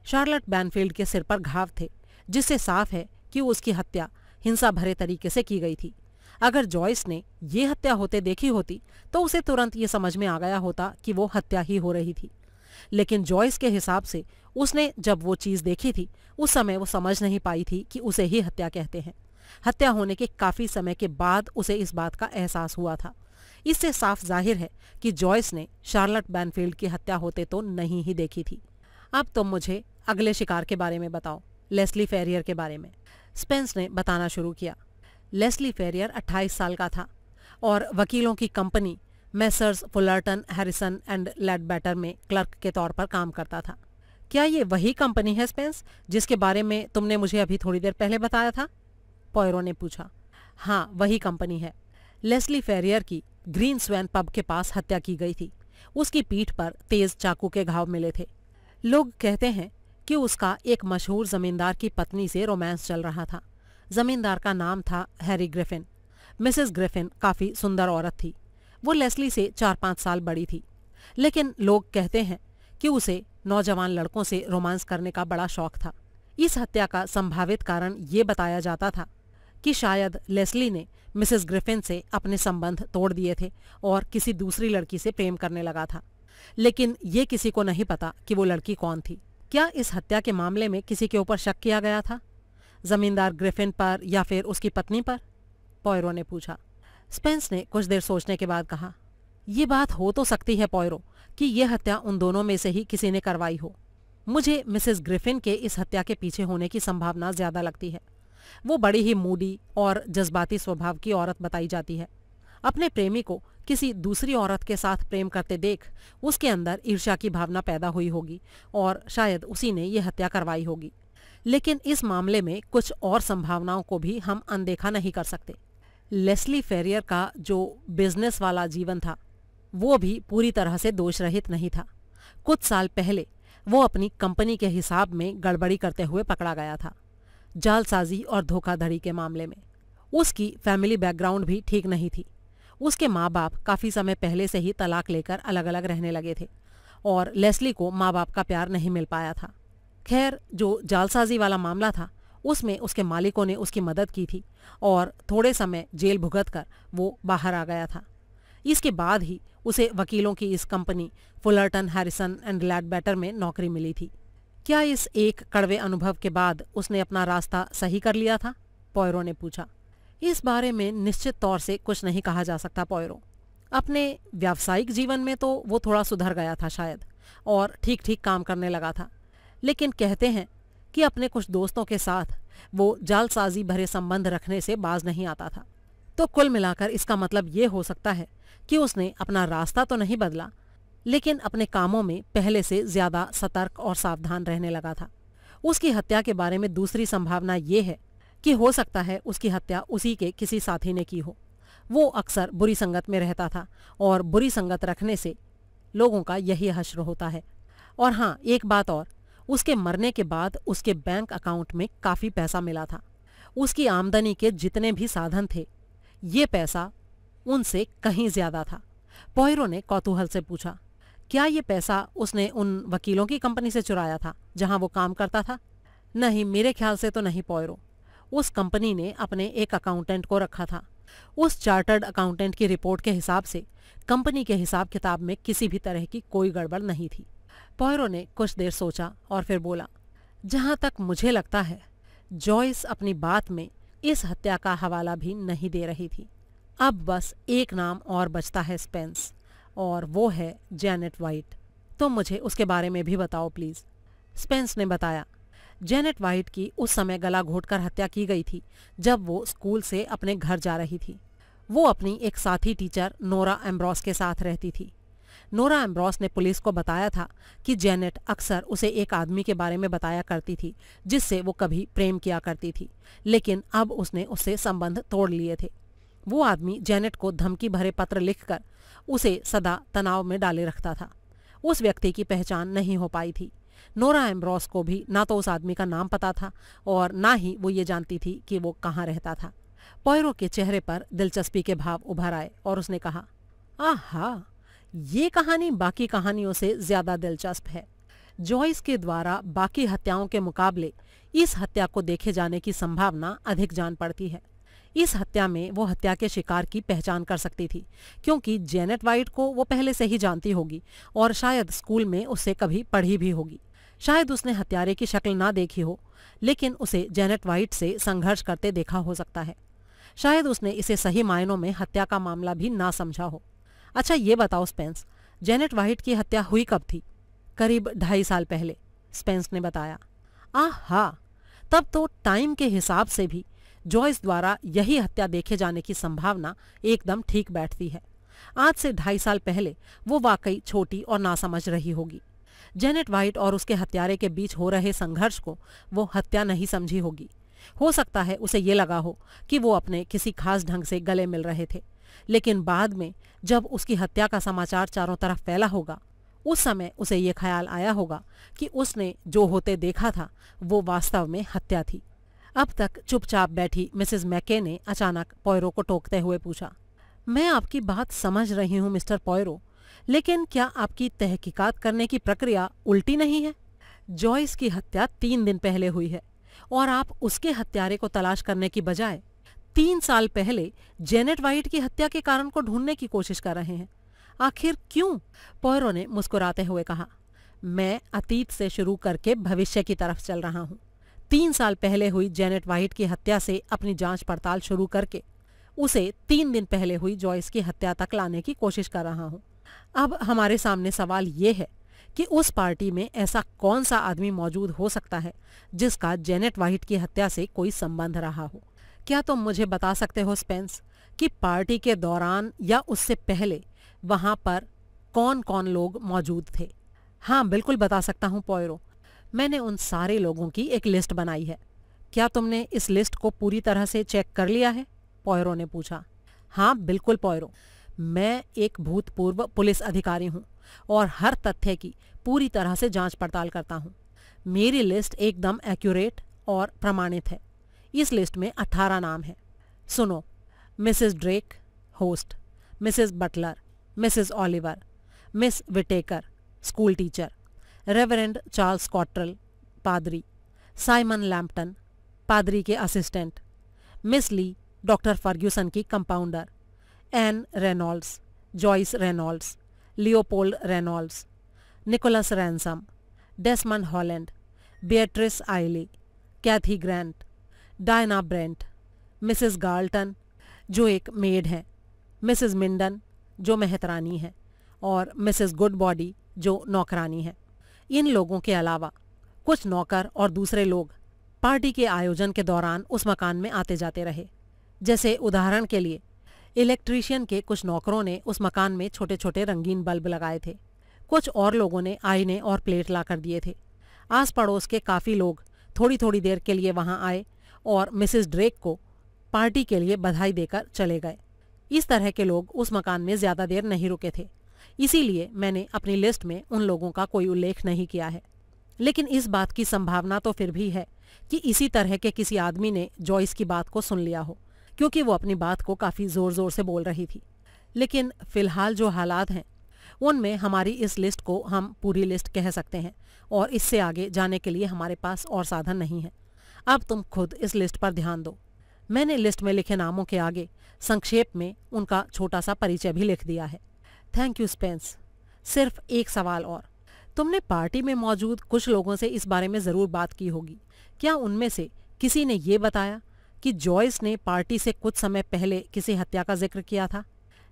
शार्लट बैनफील्ड के सिर पर घाव थे, जिससे साफ है कि उसकी हत्या हिंसा भरे तरीके से की गई थी। अगर जॉयस ने ये हत्या होते देखी होती तो उसे तुरंत ये समझ में आ गया होता कि वो हत्या ही हो रही थी, लेकिन जॉयस के हिसाब से उसने जब वो चीज़ देखी थी उस समय वो समझ नहीं पाई थी कि उसे ही हत्या कहते हैं। हत्या होने के काफ़ी समय के बाद उसे इस बात का एहसास हुआ था। इससे साफ जाहिर है कि जॉयस ने शार्लट बैनफील्ड की हत्या होते तो नहीं ही देखी थी। अब तुम मुझे अगले शिकार के बारे में बताओ, लेस्ली फेरियर के बारे में। स्पेंस ने बताना शुरू किया। लेस्ली फेरियर 28 साल का था और वकीलों की company Messrs Fullerton Harrison and Ledbetter में क्लर्क के तौर पर काम करता था। क्या ये वही कंपनी है स्पेंस, जिसके बारे में तुमने मुझे अभी थोड़ी देर पहले बताया था? पॉयरो ने पूछा। हाँ, वही कंपनी है। लेस्ली फेरियर की ग्रीन स्वैन पब के पास हत्या की गई थी। उसकी पीठ पर तेज चाकू के घाव मिले थे। लोग कहते हैं कि उसका एक मशहूर जमींदार की पत्नी से रोमांस चल रहा था। जमींदार का नाम था हैरी ग्रिफिन। मिसेस ग्रिफिन काफ़ी सुंदर औरत थी। वो लेस्ली से 4-5 साल बड़ी थी, लेकिन लोग कहते हैं कि उसे नौजवान लड़कों से रोमांस करने का बड़ा शौक था। इस हत्या का संभावित कारण ये बताया जाता था कि शायद लेस्ली ने मिसेस ग्रिफिन से अपने संबंध तोड़ दिए थे और किसी दूसरी लड़की से प्रेम करने लगा था, लेकिन ये किसी को नहीं पता कि वो लड़की कौन थी। क्या इस हत्या के मामले में किसी के ऊपर शक किया गया था? जमींदार ग्रिफिन पर या फिर उसकी पत्नी पर? पॉयरो ने पूछा। स्पेंस ने कुछ देर सोचने के बाद कहा, ये बात हो तो सकती है पॉयरो कि यह हत्या उन दोनों में से ही किसी ने करवाई हो। मुझे मिसेस ग्रिफिन के इस हत्या के पीछे होने की संभावना ज्यादा लगती है। वो बड़ी ही मूडी और जज्बाती स्वभाव की औरत बताई जाती है। अपने प्रेमी को किसी दूसरी औरत के साथ प्रेम करते देख उसके अंदर ईर्ष्या की भावना पैदा हुई होगी और शायद उसी ने ये हत्या करवाई होगी। लेकिन इस मामले में कुछ और संभावनाओं को भी हम अनदेखा नहीं कर सकते। लेस्ली फेरियर का जो बिजनेस वाला जीवन था वो भी पूरी तरह से दोषरहित नहीं था। कुछ साल पहले वो अपनी कंपनी के हिसाब में गड़बड़ी करते हुए पकड़ा गया था, जालसाजी और धोखाधड़ी के मामले में। उसकी फैमिली बैकग्राउंड भी ठीक नहीं थी। उसके माँ बाप काफ़ी समय पहले से ही तलाक लेकर अलग अलग रहने लगे थे और लेस्ली को माँ बाप का प्यार नहीं मिल पाया था। खैर, जो जालसाजी वाला मामला था उसमें उसके मालिकों ने उसकी मदद की थी और थोड़े समय जेल भुगत कर वो बाहर आ गया था। इसके बाद ही उसे वकीलों की इस company Fullerton Harrison and Ledbetter में नौकरी मिली थी। क्या इस एक कड़वे अनुभव के बाद उसने अपना रास्ता सही कर लिया था? पॉयरो ने पूछा। इस बारे में निश्चित तौर से कुछ नहीं कहा जा सकता पॉयरो। अपने व्यावसायिक जीवन में तो वो थोड़ा सुधर गया था शायद और ठीक ठीक काम करने लगा था, लेकिन कहते हैं कि अपने कुछ दोस्तों के साथ वो जालसाजी भरे संबंध रखने से बाज नहीं आता था। तो कुल मिलाकर इसका मतलब ये हो सकता है कि उसने अपना रास्ता तो नहीं बदला, लेकिन अपने कामों में पहले से ज्यादा सतर्क और सावधान रहने लगा था। उसकी हत्या के बारे में दूसरी संभावना ये है कि हो सकता है उसकी हत्या उसी के किसी साथी ने की हो। वो अक्सर बुरी संगत में रहता था और बुरी संगत रखने से लोगों का यही हश्र होता है। और हाँ, एक बात और, उसके मरने के बाद उसके बैंक अकाउंट में काफ़ी पैसा मिला था। उसकी आमदनी के जितने भी साधन थे, ये पैसा उनसे कहीं ज्यादा था। पॉयरो ने कौतूहल से पूछा, क्या ये पैसा उसने उन वकीलों की कंपनी से चुराया था जहां वो काम करता था? नहीं, मेरे ख्याल से तो नहीं पॉयरो। उस कंपनी ने अपने एक अकाउंटेंट को रखा था। उस चार्टर्ड अकाउंटेंट की रिपोर्ट के हिसाब से कंपनी के हिसाब किताब में किसी भी तरह की कोई गड़बड़ नहीं थी। पॉयरो ने कुछ देर सोचा और फिर बोला, जहां तक मुझे लगता है जॉयस अपनी बात में इस हत्या का हवाला भी नहीं दे रही थी। अब बस एक नाम और बचता है स्पेंस, और वो है जैनेट वाइट। तो मुझे उसके बारे में भी बताओ प्लीज। स्पेंस ने बताया, जैनेट वाइट की उस समय गला घोटकर हत्या की गई थी जब वो स्कूल से अपने घर जा रही थी। वो अपनी एक साथी टीचर नोरा एम्ब्रोस के साथ रहती थी। नोरा एम्ब्रोस ने पुलिस को बताया था कि जैनेट अक्सर उसे एक आदमी के बारे में बताया करती थी जिससे वो कभी प्रेम किया करती थी, लेकिन अब उसने उससे संबंध तोड़ लिए थे। वो आदमी जैनेट को धमकी भरे पत्र लिखकर उसे सदा तनाव में डाले रखता था। उस व्यक्ति की पहचान नहीं हो पाई थी। नोरा एम्ब्रोस को भी ना तो उस आदमी का नाम पता था और ना ही वो ये जानती थी कि वो कहाँ रहता था। पॉयरो के चेहरे पर दिलचस्पी के भाव उभर आए और उसने कहा, आहा, ये कहानी बाकी कहानियों से ज्यादा दिलचस्प है। जॉयस के द्वारा बाकी हत्याओं के मुकाबले इस हत्या को देखे जाने की संभावना अधिक जान पड़ती है। इस हत्या में वो हत्या के शिकार की पहचान कर सकती थी, क्योंकि जैनेट वाइट को वो पहले से ही जानती होगी और शायद स्कूल में उससे कभी पढ़ी भी होगी। शायद उसने हत्यारे की शक्ल ना देखी हो, लेकिन उसे जैनेट वाइट से संघर्ष करते देखा हो सकता है। शायद उसने इसे सही मायनों में हत्या का मामला भी ना समझा हो। अच्छा ये बताओ स्पेंस, जैनेट वाइट की हत्या हुई कब थी? करीब 2.5 साल पहले, स्पेंस ने बताया। आहा, तब तो टाइम के हिसाब से भी जॉयस द्वारा यही हत्या देखे जाने की संभावना एकदम ठीक बैठती है। आज से 2.5 साल पहले वो वाकई छोटी और नासमझ रही होगी। जैनेट वाइट और उसके हत्यारे के बीच हो रहे संघर्ष को वो हत्या नहीं समझी होगी। हो सकता है उसे ये लगा हो कि वो अपने किसी खास ढंग से गले मिल रहे थे, लेकिन बाद में जब उसकी हत्या का समाचार चारों तरफ फैला होगा, उस समय उसे ये ख्याल आया होगा कि उसने जो होते देखा था वो वास्तव में हत्या थी। अब तक चुपचाप बैठी मिसेस मैके ने अचानक पॉयरो को टोकते हुए पूछा, मैं आपकी बात समझ रही हूँ मिस्टर पॉयरो, लेकिन क्या आपकी तहकीकात करने की प्रक्रिया उल्टी नहीं है? जॉयस की हत्या 3 दिन पहले हुई है और आप उसके हत्यारे को तलाश करने की बजाय 3 साल पहले जैनेट वाइट की हत्या के कारण को ढूंढने की कोशिश कर रहे हैं। आखिर क्यों? पॉयरो ने मुस्कुराते हुए कहा, मैं अतीत से शुरू करके भविष्य की तरफ चल रहा हूँ। 3 साल पहले हुई जैनेट वाइट की हत्या से अपनी जांच पड़ताल शुरू करके उसे 3 दिन पहले हुई जॉयस की हत्या तक लाने की कोशिश कर रहा हूँ। अब हमारे सामने सवाल ये है कि उस पार्टी में ऐसा कौन सा आदमी मौजूद हो सकता है जिसका जैनेट वाइट की हत्या से कोई संबंध रहा हो। क्या तुम मुझे बता सकते हो स्पेंस कि पार्टी के दौरान या उससे पहले वहां पर कौन कौन लोग मौजूद थे? हाँ बिल्कुल बता सकता हूँ पॉयरो, मैंने उन सारे लोगों की एक लिस्ट बनाई है। क्या तुमने इस लिस्ट को पूरी तरह से चेक कर लिया है? पॉयरो ने पूछा। हाँ बिल्कुल पॉयरो, मैं एक भूतपूर्व पुलिस अधिकारी हूँ और हर तथ्य की पूरी तरह से जांच पड़ताल करता हूँ। मेरी लिस्ट एकदम एक्यूरेट और प्रमाणित है। इस लिस्ट में 18 नाम हैं। सुनो, Mrs Drake host, Mrs Butler, Mrs Oliver, Miss Whittaker school teacher, Reverend Charles Cottrell पादरी, साइमन लैम्पटन पादरी के assistant, Miss Lee doctor Ferguson की compounder, Ann Reynolds, Joyce Reynolds, Leopold Reynolds, Nicholas Ransom, Desmond Holland, Beatrice Ailey, Kathy Grant, Diana Brent, Mrs Garlton जो एक made है, Mrs मिंडन जो मेहतरानी है और मिसेस गुडबॉडी जो नौकरानी है। इन लोगों के अलावा कुछ नौकर और दूसरे लोग पार्टी के आयोजन के दौरान उस मकान में आते जाते रहे। जैसे उदाहरण के लिए इलेक्ट्रीशियन के कुछ नौकरों ने उस मकान में छोटे छोटे रंगीन बल्ब लगाए थे। कुछ और लोगों ने आईने और प्लेट ला कर दिए थे। आस पड़ोस के काफ़ी लोग थोड़ी थोड़ी देर के लिए वहां आए और मिसेस ड्रेक को पार्टी के लिए बधाई देकर चले गए। इस तरह के लोग उस मकान में ज़्यादा देर नहीं रुके थे। इसीलिए मैंने अपनी लिस्ट में उन लोगों का कोई उल्लेख नहीं किया है। लेकिन इस बात की संभावना तो फिर भी है कि इसी तरह के किसी आदमी ने जॉयस की बात को सुन लिया हो, क्योंकि वो अपनी बात को काफ़ी ज़ोर ज़ोर से बोल रही थी। लेकिन फ़िलहाल जो हालात हैं उनमें हमारी इस लिस्ट को हम पूरी लिस्ट कह सकते हैं, और इससे आगे जाने के लिए हमारे पास और साधन नहीं है। अब तुम खुद इस लिस्ट पर ध्यान दो। मैंने लिस्ट में लिखे नामों के आगे संक्षेप में उनका छोटा सा परिचय भी लिख दिया है। Thank you Spence. सिर्फ एक सवाल और, तुमने पार्टी में मौजूद कुछ लोगों से इस बारे में ज़रूर बात की होगी। क्या उनमें से किसी ने ये बताया कि जॉयस ने पार्टी से कुछ समय पहले किसी हत्या का जिक्र किया था?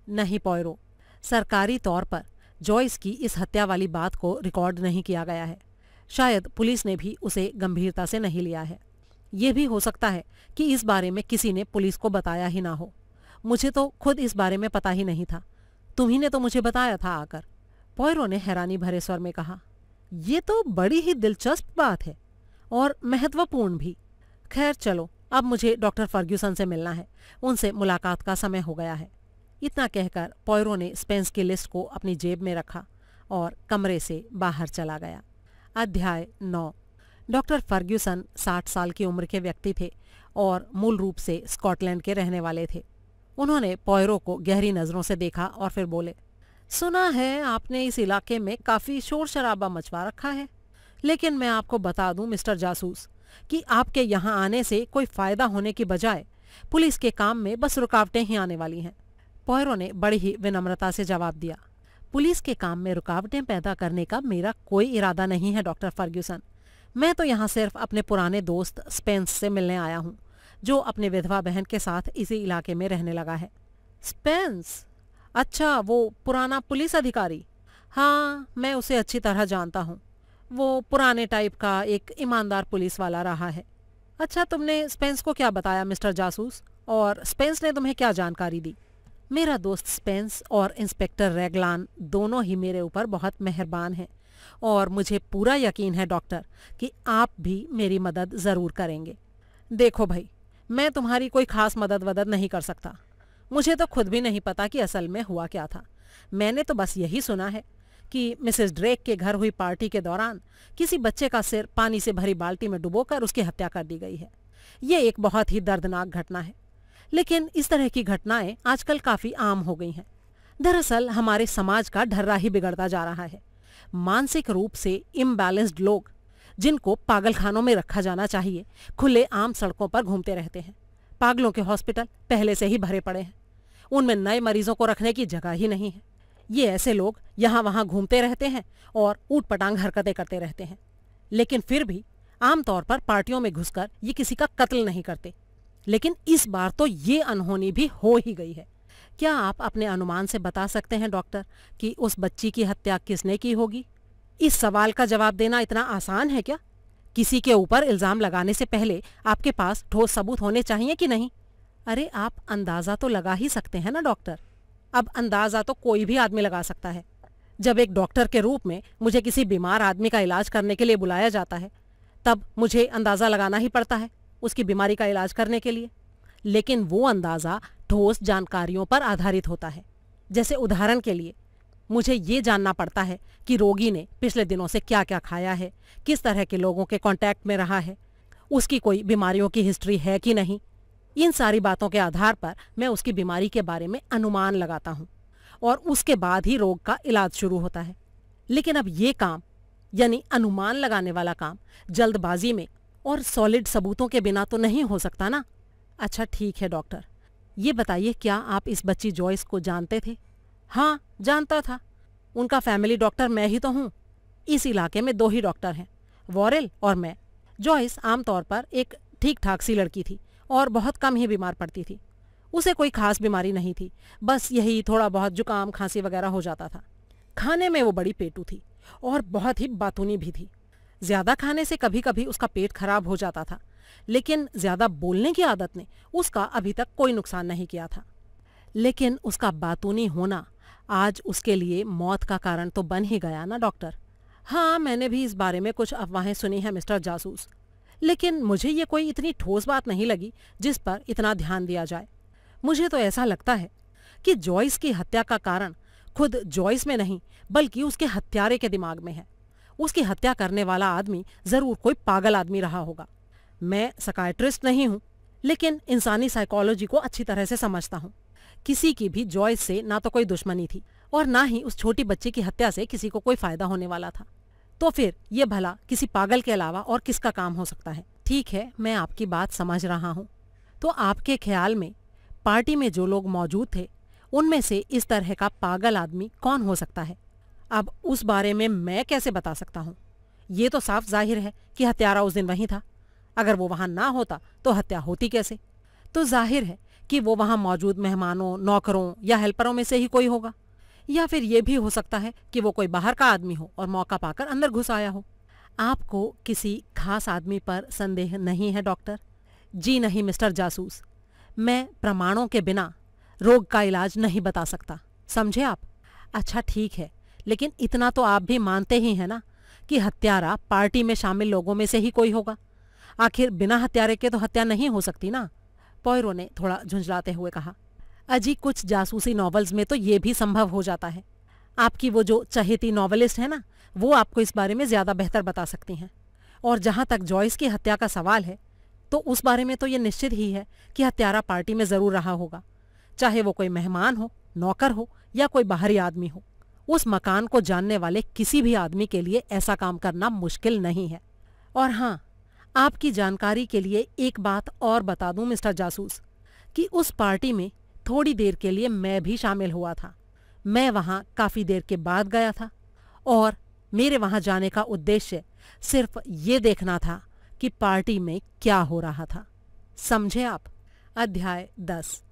नहीं पॉयरो, सरकारी तौर पर जॉयस की इस हत्या वाली बात को रिकॉर्ड नहीं किया गया है। शायद पुलिस ने भी उसे गंभीरता से नहीं लिया है। ये भी हो सकता है कि इस बारे में किसी ने पुलिस को बताया ही ना हो। मुझे तो खुद इस बारे में पता ही नहीं था, तुम्ही ने तो मुझे बताया था आकर। पॉयरो ने हैरानी भरे स्वर में कहा, ये तो बड़ी ही दिलचस्प बात है और महत्वपूर्ण भी। खैर चलो, अब मुझे डॉक्टर फर्ग्यूसन से मिलना है, उनसे मुलाकात का समय हो गया है। इतना कहकर पॉयरो ने स्पेंस की लिस्ट को अपनी जेब में रखा और कमरे से बाहर चला गया। अध्याय 9। डॉक्टर फर्ग्यूसन 60 साल की उम्र के व्यक्ति थे और मूल रूप से स्कॉटलैंड के रहने वाले थे। उन्होंने पॉयरो को गहरी नज़रों से देखा और फिर बोले, सुना है आपने इस इलाके में काफ़ी शोर शराबा मचवा रखा है, लेकिन मैं आपको बता दूं मिस्टर जासूस कि आपके यहाँ आने से कोई फ़ायदा होने की बजाय पुलिस के काम में बस रुकावटें ही आने वाली हैं। पॉयरो ने बड़ी ही विनम्रता से जवाब दिया, पुलिस के काम में रुकावटें पैदा करने का मेरा कोई इरादा नहीं है डॉक्टर फर्ग्यूसन। मैं तो यहाँ सिर्फ अपने पुराने दोस्त स्पेंस से मिलने आया हूँ, जो अपने विधवा बहन के साथ इसी इलाके में रहने लगा है। स्पेंस? अच्छा, वो पुराना पुलिस अधिकारी? हाँ, मैं उसे अच्छी तरह जानता हूँ। वो पुराने टाइप का एक ईमानदार पुलिस वाला रहा है। अच्छा, तुमने स्पेंस को क्या बताया मिस्टर जासूस, और स्पेंस ने तुम्हें क्या जानकारी दी? मेरा दोस्त स्पेंस और इंस्पेक्टर रेगलान दोनों ही मेरे ऊपर बहुत मेहरबान हैं, और मुझे पूरा यकीन है डॉक्टर कि आप भी मेरी मदद ज़रूर करेंगे। देखो भाई, मैं तुम्हारी कोई ख़ास मदद नहीं कर सकता। मुझे तो खुद भी नहीं पता कि असल में हुआ क्या था। मैंने तो बस यही सुना है कि मिसेस ड्रेक के घर हुई पार्टी के दौरान किसी बच्चे का सिर पानी से भरी बाल्टी में डुबोकर उसकी हत्या कर दी गई है। ये एक बहुत ही दर्दनाक घटना है, लेकिन इस तरह की घटनाएं आजकल काफ़ी आम हो गई हैं। दरअसल हमारे समाज का ढर्रा ही बिगड़ता जा रहा है। मानसिक रूप से इम्बैलेंस्ड लोग, जिनको पागलखानों में रखा जाना चाहिए, खुले आम सड़कों पर घूमते रहते हैं। पागलों के हॉस्पिटल पहले से ही भरे पड़े हैं, उनमें नए मरीजों को रखने की जगह ही नहीं है। ये ऐसे लोग यहाँ वहाँ घूमते रहते हैं और ऊट-पटांग हरकतें करते रहते हैं, लेकिन फिर भी आमतौर पर पार्टियों में घुसकर ये किसी का कत्ल नहीं करते। लेकिन इस बार तो ये अनहोनी भी हो ही गई है। क्या आप अपने अनुमान से बता सकते हैं डॉक्टर कि उस बच्ची की हत्या किसने की होगी? इस सवाल का जवाब देना इतना आसान है क्या? किसी के ऊपर इल्ज़ाम लगाने से पहले आपके पास ठोस सबूत होने चाहिए कि नहीं? अरे आप अंदाज़ा तो लगा ही सकते हैं ना डॉक्टर। अब अंदाज़ा तो कोई भी आदमी लगा सकता है। जब एक डॉक्टर के रूप में मुझे किसी बीमार आदमी का इलाज करने के लिए बुलाया जाता है, तब मुझे अंदाज़ा लगाना ही पड़ता है उसकी बीमारी का इलाज करने के लिए। लेकिन वो अंदाज़ा ठोस जानकारियों पर आधारित होता है। जैसे उदाहरण के लिए मुझे ये जानना पड़ता है कि रोगी ने पिछले दिनों से क्या क्या खाया है, किस तरह के लोगों के कांटेक्ट में रहा है, उसकी कोई बीमारियों की हिस्ट्री है कि नहीं। इन सारी बातों के आधार पर मैं उसकी बीमारी के बारे में अनुमान लगाता हूँ और उसके बाद ही रोग का इलाज शुरू होता है। लेकिन अब ये काम, यानी अनुमान लगाने वाला काम, जल्दबाजी में और सॉलिड सबूतों के बिना तो नहीं हो सकता ना। अच्छा ठीक है डॉक्टर, ये बताइए, क्या आप इस बच्ची जॉयस को जानते थे? हाँ, जानता था। उनका फैमिली डॉक्टर मैं ही तो हूँ। इस इलाके में 2 ही डॉक्टर हैं, वॉरेल और मैं। जॉयस आमतौर पर एक ठीक ठाक सी लड़की थी और बहुत कम ही बीमार पड़ती थी। उसे कोई खास बीमारी नहीं थी, बस यही थोड़ा बहुत जुकाम खांसी वगैरह हो जाता था। खाने में वो बड़ी पेटू थी और बहुत ही बातूनी भी थी। ज़्यादा खाने से कभी कभी उसका पेट खराब हो जाता था, लेकिन ज़्यादा बोलने की आदत ने उसका अभी तक कोई नुकसान नहीं किया था। लेकिन उसका बातूनी होना आज उसके लिए मौत का कारण तो बन ही गया ना डॉक्टर। हाँ, मैंने भी इस बारे में कुछ अफवाहें सुनी हैं मिस्टर जासूस, लेकिन मुझे ये कोई इतनी ठोस बात नहीं लगी जिस पर इतना ध्यान दिया जाए। मुझे तो ऐसा लगता है कि जॉयस की हत्या का कारण खुद जॉयस में नहीं बल्कि उसके हत्यारे के दिमाग में है। उसकी हत्या करने वाला आदमी जरूर कोई पागल आदमी रहा होगा। मैं साइकियाट्रिस्ट नहीं हूं, लेकिन इंसानी साइकोलॉजी को अच्छी तरह से समझता हूं। किसी की भी जॉयस से ना तो कोई दुश्मनी थी और ना ही उस छोटी बच्ची की हत्या से किसी को कोई फायदा होने वाला था। तो फिर ये भला किसी पागल के अलावा और किसका काम हो सकता है? ठीक है, मैं आपकी बात समझ रहा हूँ। तो आपके ख्याल में पार्टी में जो लोग मौजूद थे उनमें से इस तरह का पागल आदमी कौन हो सकता है? अब उस बारे में मैं कैसे बता सकता हूँ? ये तो साफ जाहिर है कि हत्यारा उस दिन वहीं था। अगर वो वहां ना होता तो हत्या होती कैसे? तो जाहिर है कि वो वहां मौजूद मेहमानों, नौकरों या हेल्परों में से ही कोई होगा। या फिर ये भी हो सकता है कि वो कोई बाहर का आदमी हो और मौका पाकर अंदर घुस आया हो। आपको किसी खास आदमी पर संदेह नहीं है डॉक्टर? जी नहीं मिस्टर जासूस, मैं प्रमाणों के बिना रोग का इलाज नहीं बता सकता, समझे आप? अच्छा ठीक है, लेकिन इतना तो आप भी मानते ही हैं ना कि हत्यारा पार्टी में शामिल लोगों में से ही कोई होगा। आखिर बिना हत्यारे के तो हत्या नहीं हो सकती ना? पॉयरो ने थोड़ा झुंझलाते हुए कहा। अजी कुछ जासूसी नॉवेल्स में तो ये भी संभव हो जाता है। आपकी वो जो चहेती नॉवेलिस्ट है ना, वो आपको इस बारे में ज्यादा बेहतर बता सकती हैं। और जहां तक जॉयस की हत्या का सवाल है तो उस बारे में तो ये निश्चित ही है कि हत्यारा पार्टी में जरूर रहा होगा, चाहे वो कोई मेहमान हो, नौकर हो या कोई बाहरी आदमी हो। उस मकान को जानने वाले किसी भी आदमी के लिए ऐसा काम करना मुश्किल नहीं है। और हाँ, आपकी जानकारी के लिए एक बात और बता दूं मिस्टर जासूस, कि उस पार्टी में थोड़ी देर के लिए मैं भी शामिल हुआ था। मैं वहां काफी देर के बाद गया था और मेरे वहां जाने का उद्देश्य सिर्फ ये देखना था कि पार्टी में क्या हो रहा था, समझे आप? अध्याय 10।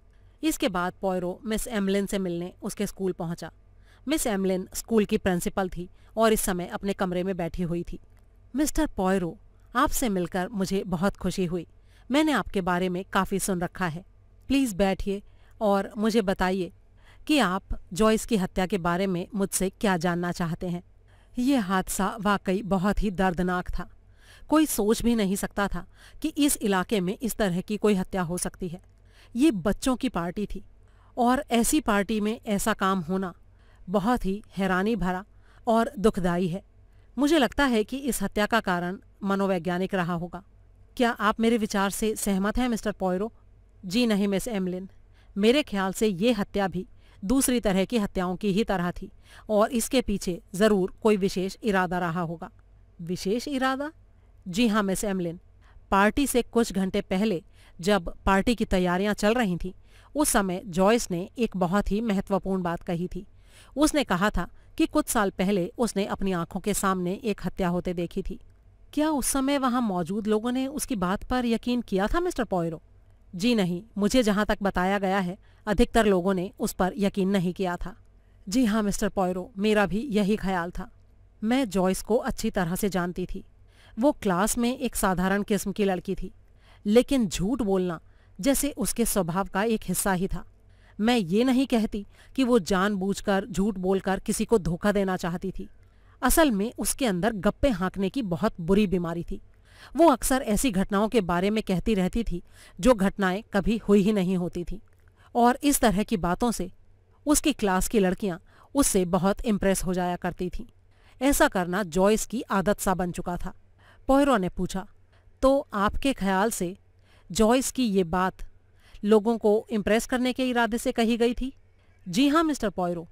इसके बाद पॉयरो मिस एमलिन से मिलने उसके स्कूल पहुंचा। मिस एमलिन स्कूल की प्रिंसिपल थी और इस समय अपने कमरे में बैठी हुई थी। मिस्टर पॉयरो, आपसे मिलकर मुझे बहुत खुशी हुई। मैंने आपके बारे में काफ़ी सुन रखा है। प्लीज़ बैठिए और मुझे बताइए कि आप जॉयस की हत्या के बारे में मुझसे क्या जानना चाहते हैं। ये हादसा वाकई बहुत ही दर्दनाक था। कोई सोच भी नहीं सकता था कि इस इलाके में इस तरह की कोई हत्या हो सकती है। ये बच्चों की पार्टी थी और ऐसी पार्टी में ऐसा काम होना बहुत ही हैरानी भरा और दुखदाई है। मुझे लगता है कि इस हत्या का कारण मनोवैज्ञानिक रहा होगा। क्या आप मेरे विचार से सहमत हैं मिस्टर पॉयरो? जी नहीं मिस एमलिन, मेरे ख्याल से ये हत्या भी दूसरी तरह की हत्याओं की ही तरह थी और इसके पीछे जरूर कोई विशेष इरादा रहा होगा। विशेष इरादा? जी हाँ मिस एमलिन, पार्टी से कुछ घंटे पहले जब पार्टी की तैयारियां चल रही थीं, उस समय जॉयस ने एक बहुत ही महत्वपूर्ण बात कही थी। उसने कहा था कि कुछ साल पहले उसने अपनी आंखों के सामने एक हत्या होते देखी थी। क्या उस समय वहां मौजूद लोगों ने उसकी बात पर यकीन किया था मिस्टर पॉयरो? जी नहीं, मुझे जहां तक बताया गया है अधिकतर लोगों ने उस पर यकीन नहीं किया था। जी हाँ मिस्टर पॉयरो, मेरा भी यही ख्याल था। मैं जॉयस को अच्छी तरह से जानती थी। वो क्लास में एक साधारण किस्म की लड़की थी, लेकिन झूठ बोलना जैसे उसके स्वभाव का एक हिस्सा ही था। मैं ये नहीं कहती कि वो जानबूझकर झूठ बोलकर किसी को धोखा देना चाहती थी। असल में उसके अंदर गप्पे हाँकने की बहुत बुरी बीमारी थी। वो अक्सर ऐसी घटनाओं के बारे में कहती रहती थी जो घटनाएं कभी हुई ही नहीं होती थी, और इस तरह की बातों से उसकी क्लास की लड़कियां उससे बहुत इम्प्रेस हो जाया करती थीं। ऐसा करना जॉयस की आदत सा बन चुका था। पॉयरो ने पूछा, तो आपके ख्याल से जॉयस की ये बात लोगों को इम्प्रेस करने के इरादे से कही गई थी? जी हाँ मिस्टर पॉयरो,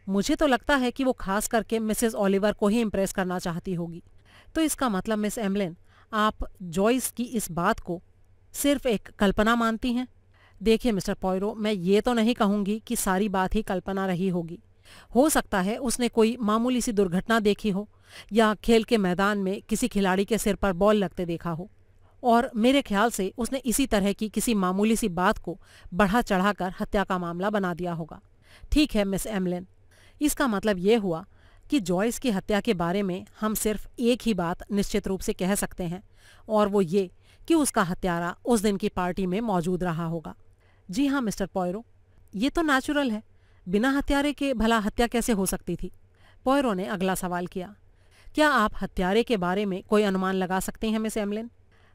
मुझे तो लगता है कि वो खास करके मिसेस ओलिवर को ही इम्प्रेस करना चाहती होगी। तो इसका मतलब मिस एमलिन, आप जॉयस की इस बात को सिर्फ एक कल्पना मानती हैं? देखिए मिस्टर पॉयरो, मैं ये तो नहीं कहूँगी कि सारी बात ही कल्पना रही होगी। हो सकता है उसने कोई मामूली सी दुर्घटना देखी हो या खेल के मैदान में किसी खिलाड़ी के सिर पर बॉल लगते देखा हो, और मेरे ख्याल से उसने इसी तरह की किसी मामूली सी बात को बढ़ा चढ़ाकर हत्या का मामला बना दिया होगा। ठीक है मिस एमलिन, इसका मतलब ये हुआ कि जॉयस की हत्या के बारे में हम सिर्फ एक ही बात निश्चित रूप से कह सकते हैं, और वो ये कि उसका हत्यारा उस दिन की पार्टी में मौजूद रहा होगा। जी हाँ मिस्टर पॉयरो, ये तो नेचुरल है। बिना हत्यारे के भला हत्या कैसे हो सकती थी? पॉयरो ने अगला सवाल किया। क्या आप हत्यारे के बारे में कोई अनुमान लगा सकते हैं मिस एमलिन?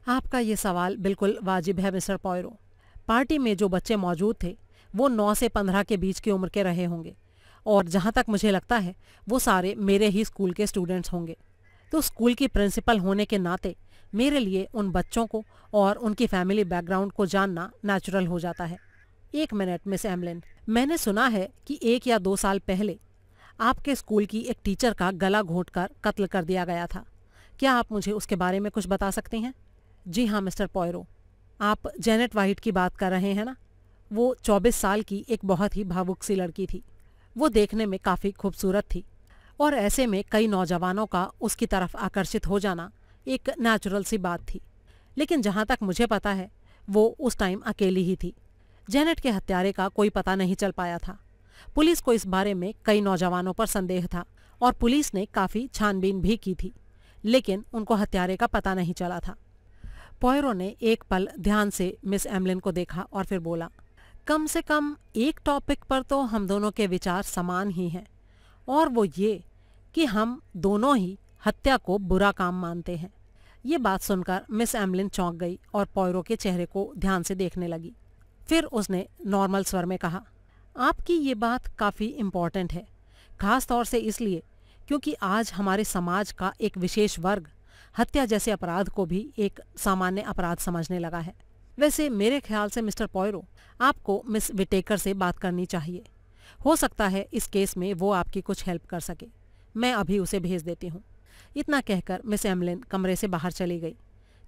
आपका ये सवाल बिल्कुल वाजिब है मिस्टर पॉयरो। पार्टी में जो बच्चे मौजूद थे वो 9 से 15 के बीच की उम्र के रहे होंगे, और जहाँ तक मुझे लगता है वो सारे मेरे ही स्कूल के स्टूडेंट्स होंगे। तो स्कूल की प्रिंसिपल होने के नाते मेरे लिए उन बच्चों को और उनकी फैमिली बैकग्राउंड को जानना नेचुरल हो जाता है। एक मिनट मिस एमलिन, मैंने सुना है कि 1 या 2 साल पहले आपके स्कूल की एक टीचर का गला घोंटकर कत्ल कर दिया गया था। क्या आप मुझे उसके बारे में कुछ बता सकते हैं? जी हाँ मिस्टर पॉयरो, आप जेनेट वाइट की बात कर रहे हैं ना? वो 24 साल की एक बहुत ही भावुक सी लड़की थी। वो देखने में काफ़ी खूबसूरत थी और ऐसे में कई नौजवानों का उसकी तरफ आकर्षित हो जाना एक नेचुरल सी बात थी। लेकिन जहाँ तक मुझे पता है वो उस टाइम अकेली ही थी। जेनेट के हत्यारे का कोई पता नहीं चल पाया था। पुलिस को इस बारे में कई नौजवानों पर संदेह था और पुलिस ने काफ़ी छानबीन भी की थी, लेकिन उनको हत्यारे का पता नहीं चला था। पॉयरो ने एक पल ध्यान से मिस एमलिन को देखा और फिर बोला, कम से कम एक टॉपिक पर तो हम दोनों के विचार समान ही हैं, और वो ये कि हम दोनों ही हत्या को बुरा काम मानते हैं। ये बात सुनकर मिस एमलिन चौंक गई और पॉयरो के चेहरे को ध्यान से देखने लगी। फिर उसने नॉर्मल स्वर में कहा, आपकी ये बात काफ़ी इम्पॉर्टेंट है, खास तौर से इसलिए क्योंकि आज हमारे समाज का एक विशेष वर्ग हत्या जैसे अपराध को भी एक सामान्य अपराध समझने लगा है। वैसे मेरे ख्याल से मिस्टर पॉयरो, आपको मिस विटेकर से बात करनी चाहिए। हो सकता है इस केस में वो आपकी कुछ हेल्प कर सके। मैं अभी उसे भेज देती हूँ। इतना कहकर मिस एमलिन कमरे से बाहर चली गई।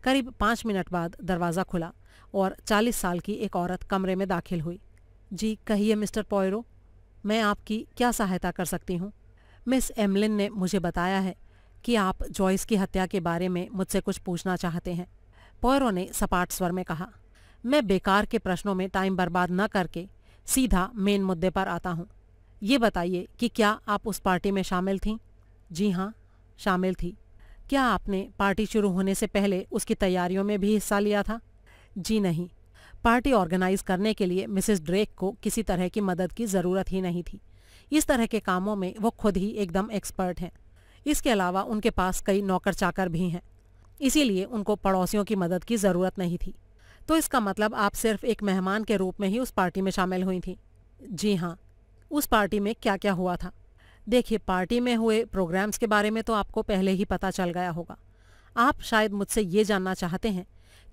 करीब 5 मिनट बाद दरवाज़ा खुला और 40 साल की एक औरत कमरे में दाखिल हुई। जी कहिए मिस्टर पॉयरो, मैं आपकी क्या सहायता कर सकती हूँ? मिस एमलिन ने मुझे बताया है कि आप जॉयस की हत्या के बारे में मुझसे कुछ पूछना चाहते हैं। पॉयरो ने सपाट स्वर में कहा। मैं बेकार के प्रश्नों में टाइम बर्बाद न करके सीधा मेन मुद्दे पर आता हूँ। ये बताइए कि क्या आप उस पार्टी में शामिल थीं? जी हाँ, शामिल थी। क्या आपने पार्टी शुरू होने से पहले उसकी तैयारियों में भी हिस्सा लिया था? जी नहीं, पार्टी ऑर्गेनाइज करने के लिए मिसेस ड्रेक को किसी तरह की मदद की ज़रूरत ही नहीं थी। इस तरह के कामों में वो खुद ही एकदम एक्सपर्ट हैं। इसके अलावा उनके पास कई नौकर चाकर भी हैं, इसीलिए उनको पड़ोसियों की मदद की ज़रूरत नहीं थी। तो इसका मतलब आप सिर्फ एक मेहमान के रूप में ही उस पार्टी में शामिल हुई थी? जी हाँ। उस पार्टी में क्या क्या हुआ था? देखिए, पार्टी में हुए प्रोग्राम्स के बारे में तो आपको पहले ही पता चल गया होगा। आप शायद मुझसे ये जानना चाहते हैं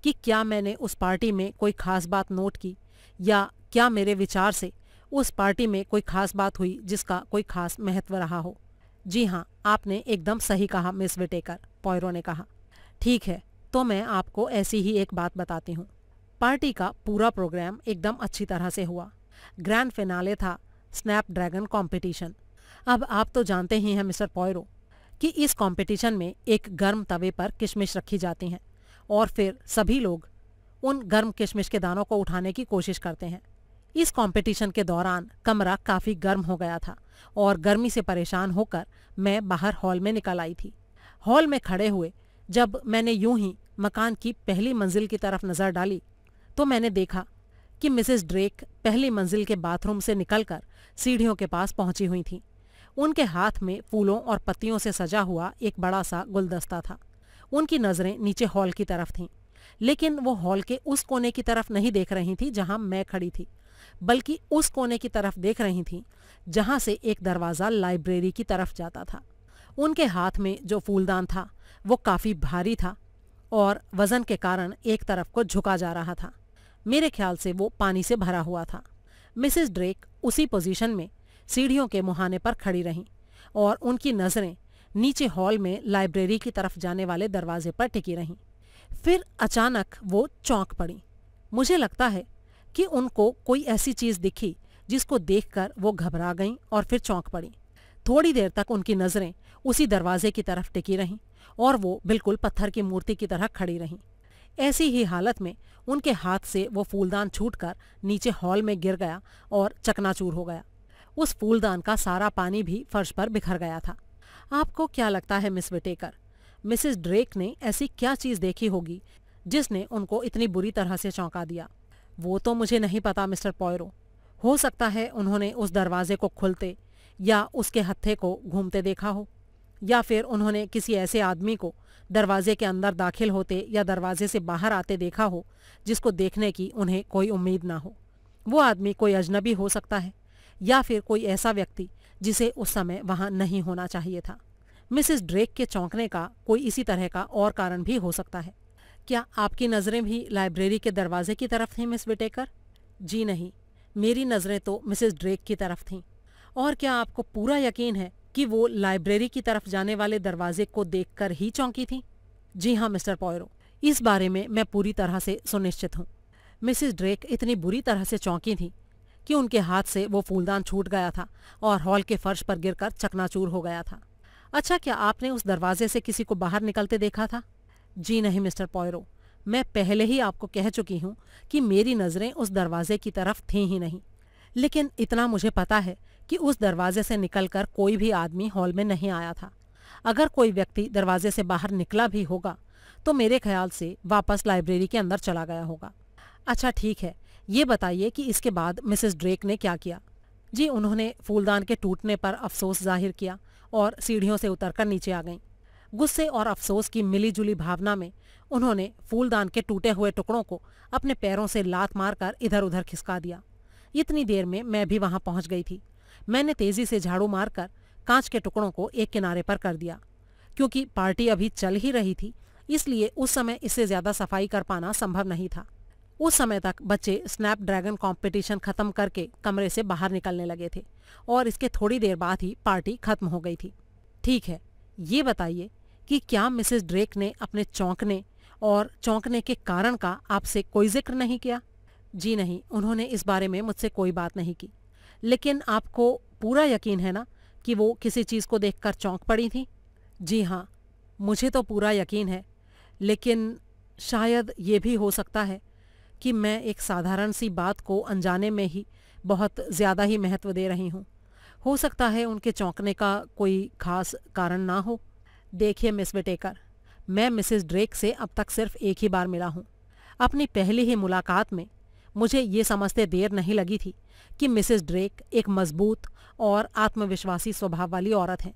कि क्या मैंने उस पार्टी में कोई ख़ास बात नोट की, या क्या मेरे विचार से उस पार्टी में कोई ख़ास बात हुई जिसका कोई ख़ास महत्व रहा हो। जी हाँ, आपने एकदम सही कहा मिस विटेकर, पॉयरो ने कहा। ठीक है, तो मैं आपको ऐसी ही एक बात बताती हूँ। पार्टी का पूरा प्रोग्राम एकदम अच्छी तरह से हुआ। ग्रैंड फिनाले था स्नैपड्रैगन कंपटीशन। अब आप तो जानते ही हैं मिस्टर पॉयरो कि इस कंपटीशन में एक गर्म तवे पर किशमिश रखी जाती हैं और फिर सभी लोग उन गर्म किशमिश के दानों को उठाने की कोशिश करते हैं। इस कंपटीशन के दौरान कमरा काफ़ी गर्म हो गया था और गर्मी से परेशान होकर मैं बाहर हॉल में निकल आई थी। हॉल में खड़े हुए जब मैंने यूं ही मकान की पहली मंजिल की तरफ नज़र डाली तो मैंने देखा कि मिसेस ड्रेक पहली मंजिल के बाथरूम से निकलकर सीढ़ियों के पास पहुंची हुई थीं। उनके हाथ में फूलों और पत्तियों से सजा हुआ एक बड़ा सा गुलदस्ता था। उनकी नज़रें नीचे हॉल की तरफ थीं, लेकिन वो हॉल के उस कोने की तरफ नहीं देख रही थी जहां मैं खड़ी थी, बल्कि उस कोने की तरफ देख रही थी जहां से एक दरवाज़ा लाइब्रेरी की तरफ जाता था। उनके हाथ में जो फूलदान था वो काफ़ी भारी था और वज़न के कारण एक तरफ को झुका जा रहा था। मेरे ख्याल से वो पानी से भरा हुआ था। मिसेस ड्रेक उसी पोजीशन में सीढ़ियों के मुहाने पर खड़ी रहीं और उनकी नज़रें नीचे हॉल में लाइब्रेरी की तरफ जाने वाले दरवाजे पर टिकी रहीं। फिर अचानक वो चौंक पड़ी। मुझे लगता है कि उनको कोई ऐसी चीज़ दिखी जिसको देखकर वो घबरा गईं और फिर चौंक पड़ी। थोड़ी देर तक उनकी नज़रें उसी दरवाजे की तरफ टिकी रहीं और वो बिल्कुल पत्थर की मूर्ति की तरह खड़ी रहीं। ऐसी ही हालत में उनके हाथ से वो फूलदान छूटकर नीचे हॉल में गिर गया और चकनाचूर हो गया। उस फूलदान का सारा पानी भी फर्श पर बिखर गया था। आपको क्या लगता है मिस विटेकर, मिसेस ड्रेक ने ऐसी क्या चीज़ देखी होगी जिसने उनको इतनी बुरी तरह से चौंका दिया? वो तो मुझे नहीं पता मिस्टर पॉयरो। हो सकता है उन्होंने उस दरवाजे को खुलते या उसके हत्थे को घूमते देखा हो, या फिर उन्होंने किसी ऐसे आदमी को दरवाजे के अंदर दाखिल होते या दरवाजे से बाहर आते देखा हो जिसको देखने की उन्हें कोई उम्मीद ना हो। वो आदमी कोई अजनबी हो सकता है, या फिर कोई ऐसा व्यक्ति जिसे उस समय वहां नहीं होना चाहिए था। मिसेस ड्रेक के चौंकने का कोई इसी तरह का और कारण भी हो सकता है। क्या आपकी नज़रें भी लाइब्रेरी के दरवाजे की तरफ थीं, मिस विटेकर? जी नहीं, मेरी नज़रें तो मिसेस ड्रेक की तरफ थीं। और क्या आपको पूरा यकीन है कि वो लाइब्रेरी की तरफ जाने वाले दरवाजे को देखकर ही चौंकी थीं? जी हाँ मिस्टर पॉयरो, इस बारे में मैं पूरी तरह से सुनिश्चित हूँ। मिसेस ड्रेक इतनी बुरी तरह से चौंकी थीं कि उनके हाथ से वो फूलदान छूट गया था और हॉल के फर्श पर गिरकर चकनाचूर हो गया था। अच्छा, क्या आपने उस दरवाजे से किसी को बाहर निकलते देखा था? जी नहीं मिस्टर पॉयरो, मैं पहले ही आपको कह चुकी हूँ कि मेरी नज़रें उस दरवाजे की तरफ थीं ही नहीं। लेकिन इतना मुझे पता है कि उस दरवाजे से निकलकर कोई भी आदमी हॉल में नहीं आया था। अगर कोई व्यक्ति दरवाजे से बाहर निकला भी होगा तो मेरे ख्याल से वापस लाइब्रेरी के अंदर चला गया होगा। अच्छा ठीक है, ये बताइए कि इसके बाद मिसेस ड्रेक ने क्या किया? जी, उन्होंने फूलदान के टूटने पर अफसोस जाहिर किया और सीढ़ियों से उतरकर नीचे आ गईं। गुस्से और अफसोस की मिलीजुली भावना में उन्होंने फूलदान के टूटे हुए टुकड़ों को अपने पैरों से लात मारकर इधर उधर खिसका दिया। इतनी देर में मैं भी वहां पहुंच गई थी। मैंने तेजी से झाड़ू मारकर कांच के टुकड़ों को एक किनारे पर कर दिया। क्योंकि पार्टी अभी चल ही रही थी, इसलिए उस समय इससे ज्यादा सफाई कर पाना संभव नहीं था। उस समय तक बच्चे स्नैपड्रैगन कंपटीशन खत्म करके कमरे से बाहर निकलने लगे थे और इसके थोड़ी देर बाद ही पार्टी खत्म हो गई थी। ठीक है, ये बताइए कि क्या मिसेस ड्रेक ने अपने चौंकने और चौंकने के कारण का आपसे कोई जिक्र नहीं किया? जी नहीं, उन्होंने इस बारे में मुझसे कोई बात नहीं की। लेकिन आपको पूरा यकीन है ना कि वो किसी चीज़ को देखकर चौंक पड़ी थी? जी हाँ, मुझे तो पूरा यकीन है, लेकिन शायद ये भी हो सकता है कि मैं एक साधारण सी बात को अनजाने में ही बहुत ज़्यादा ही महत्व दे रही हूँ। हो सकता है उनके चौंकने का कोई खास कारण ना हो। देखिए मिस विटेकर, मैं मिसेस ड्रेक से अब तक सिर्फ एक ही बार मिला हूँ। अपनी पहली ही मुलाकात में मुझे ये समझते देर नहीं लगी थी कि मिसेस ड्रेक एक मजबूत और आत्मविश्वासी स्वभाव वाली औरत हैं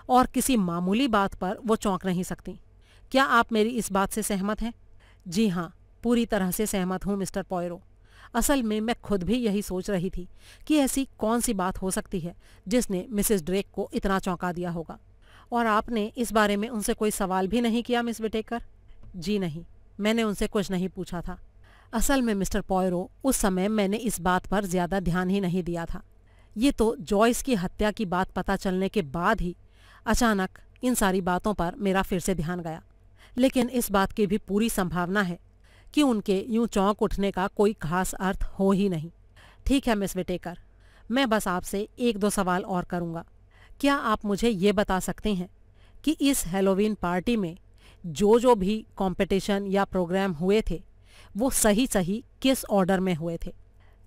और किसी मामूली बात पर वो चौंक नहीं सकती। क्या आप मेरी इस बात से सहमत हैं? जी हाँ, पूरी तरह से सहमत हूँ मिस्टर पॉयरो। असल में मैं खुद भी यही सोच रही थी कि ऐसी कौन सी बात हो सकती है जिसने मिसेस ड्रेक को इतना चौंका दिया होगा। और आपने इस बारे में उनसे कोई सवाल भी नहीं किया मिस विटेकर? जी नहीं, मैंने उनसे कुछ नहीं पूछा था। असल में मिस्टर पॉयरो, उस समय मैंने इस बात पर ज्यादा ध्यान ही नहीं दिया था। ये तो जॉयस की हत्या की बात पता चलने के बाद ही अचानक इन सारी बातों पर मेरा फिर से ध्यान गया। लेकिन इस बात की भी पूरी संभावना है कि उनके यूं चौंक उठने का कोई खास अर्थ हो ही नहीं। ठीक है मिस विटेकर, मैं बस आपसे एक दो सवाल और करूँगा। क्या आप मुझे ये बता सकते हैं कि इस हैलोवीन पार्टी में जो भी कंपटीशन या प्रोग्राम हुए थे वो सही सही किस ऑर्डर में हुए थे?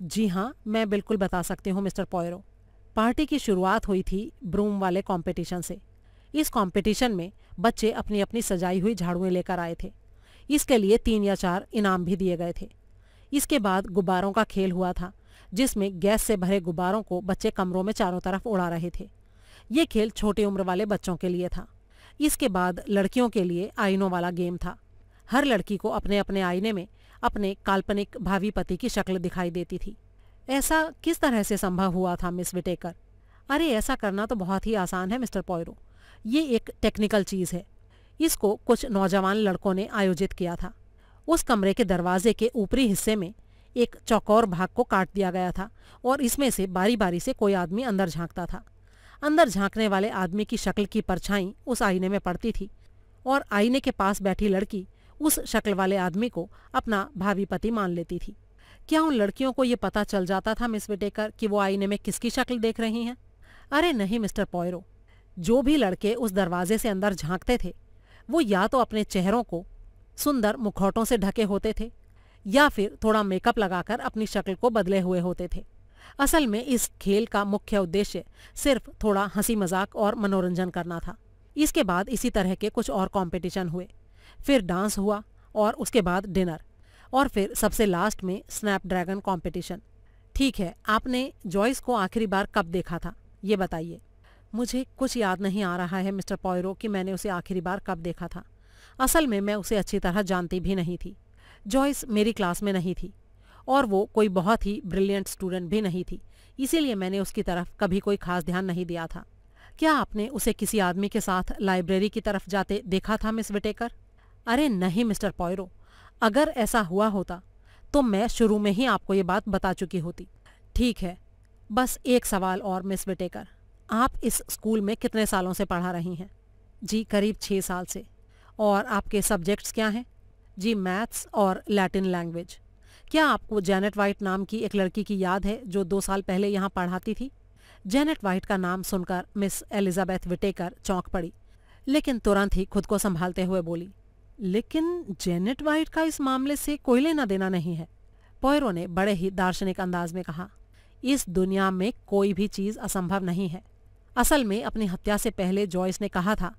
जी हाँ, मैं बिल्कुल बता सकती हूँ मिस्टर पॉयरो। पार्टी की शुरुआत हुई थी ब्रूम वाले कंपटीशन से। इस कंपटीशन में बच्चे अपनी अपनी सजाई हुई झाड़ुएं लेकर आए थे। इसके लिए 3 या 4 इनाम भी दिए गए थे। इसके बाद गुब्बारों का खेल हुआ था, जिसमें गैस से भरे गुब्बारों को बच्चे कमरों में चारों तरफ उड़ा रहे थे। ये खेल छोटी उम्र वाले बच्चों के लिए था। इसके बाद लड़कियों के लिए आईनों वाला गेम था। हर लड़की को अपने अपने आईने में अपने काल्पनिक भावी पति की शक्ल दिखाई देती थी। ऐसा किस तरह से संभव हुआ था मिस विटेकर? अरे ऐसा करना तो बहुत ही आसान है मिस्टर पॉयरो। ये एक टेक्निकल चीज़ है। इसको कुछ नौजवान लड़कों ने आयोजित किया था। उस कमरे के दरवाजे के ऊपरी हिस्से में एक चौकोर भाग को काट दिया गया था और इसमें से बारी बारी से कोई आदमी अंदर झांकता था। अंदर झांकने वाले आदमी की शक्ल की परछाई उस आईने में पड़ती थी और आईने के पास बैठी लड़की उस शक्ल वाले आदमी को अपना भावी पति मान लेती थी। क्या उन लड़कियों को ये पता चल जाता था मिस विटेकर कि वो आईने में किसकी शक्ल देख रही हैं? अरे नहीं मिस्टर पॉयरो, जो भी लड़के उस दरवाजे से अंदर झांकते थे वो या तो अपने चेहरों को सुंदर मुखौटों से ढके होते थे या फिर थोड़ा मेकअप लगाकर अपनी शक्ल को बदले हुए होते थे। असल में इस खेल का मुख्य उद्देश्य सिर्फ थोड़ा हंसी मजाक और मनोरंजन करना था। इसके बाद इसी तरह के कुछ और कंपटीशन हुए, फिर डांस हुआ और उसके बाद डिनर और फिर सबसे लास्ट में स्नैपड्रैगन कंपटीशन। ठीक है, आपने जॉयस को आखिरी बार कब देखा था, ये बताइए। मुझे कुछ याद नहीं आ रहा है मिस्टर पॉयरो कि मैंने उसे आखिरी बार कब देखा था। असल में मैं उसे अच्छी तरह जानती भी नहीं थी। जॉयस मेरी क्लास में नहीं थी और वो कोई बहुत ही ब्रिलियंट स्टूडेंट भी नहीं थी, इसीलिए मैंने उसकी तरफ कभी कोई खास ध्यान नहीं दिया था। क्या आपने उसे किसी आदमी के साथ लाइब्रेरी की तरफ जाते देखा था मिस विटेकर? अरे नहीं मिस्टर पॉयरो, अगर ऐसा हुआ होता तो मैं शुरू में ही आपको ये बात बता चुकी होती। ठीक है, बस एक सवाल और मिस विटेकर, आप इस स्कूल में कितने सालों से पढ़ा रही हैं? जी करीब 6 साल से। और आपके सब्जेक्ट्स क्या हैं? जी मैथ्स और लैटिन लैंग्वेज। क्या आपको जैनेट वाइट नाम की एक लड़की की याद है जो 2 साल पहले यहाँ पढ़ाती थी? जैनेट वाइट का नाम सुनकर मिस एलिजाबेथ विटेकर चौंक पड़ी, लेकिन तुरंत ही खुद को संभालते हुए बोली, लेकिन जैनेट वाइट का इस मामले से कोई लेना देना नहीं है। पॉयरो ने बड़े ही दार्शनिक अंदाज में कहा, इस दुनिया में कोई भी चीज असंभव नहीं है। असल में अपनी हत्या से पहले जॉयस ने कहा था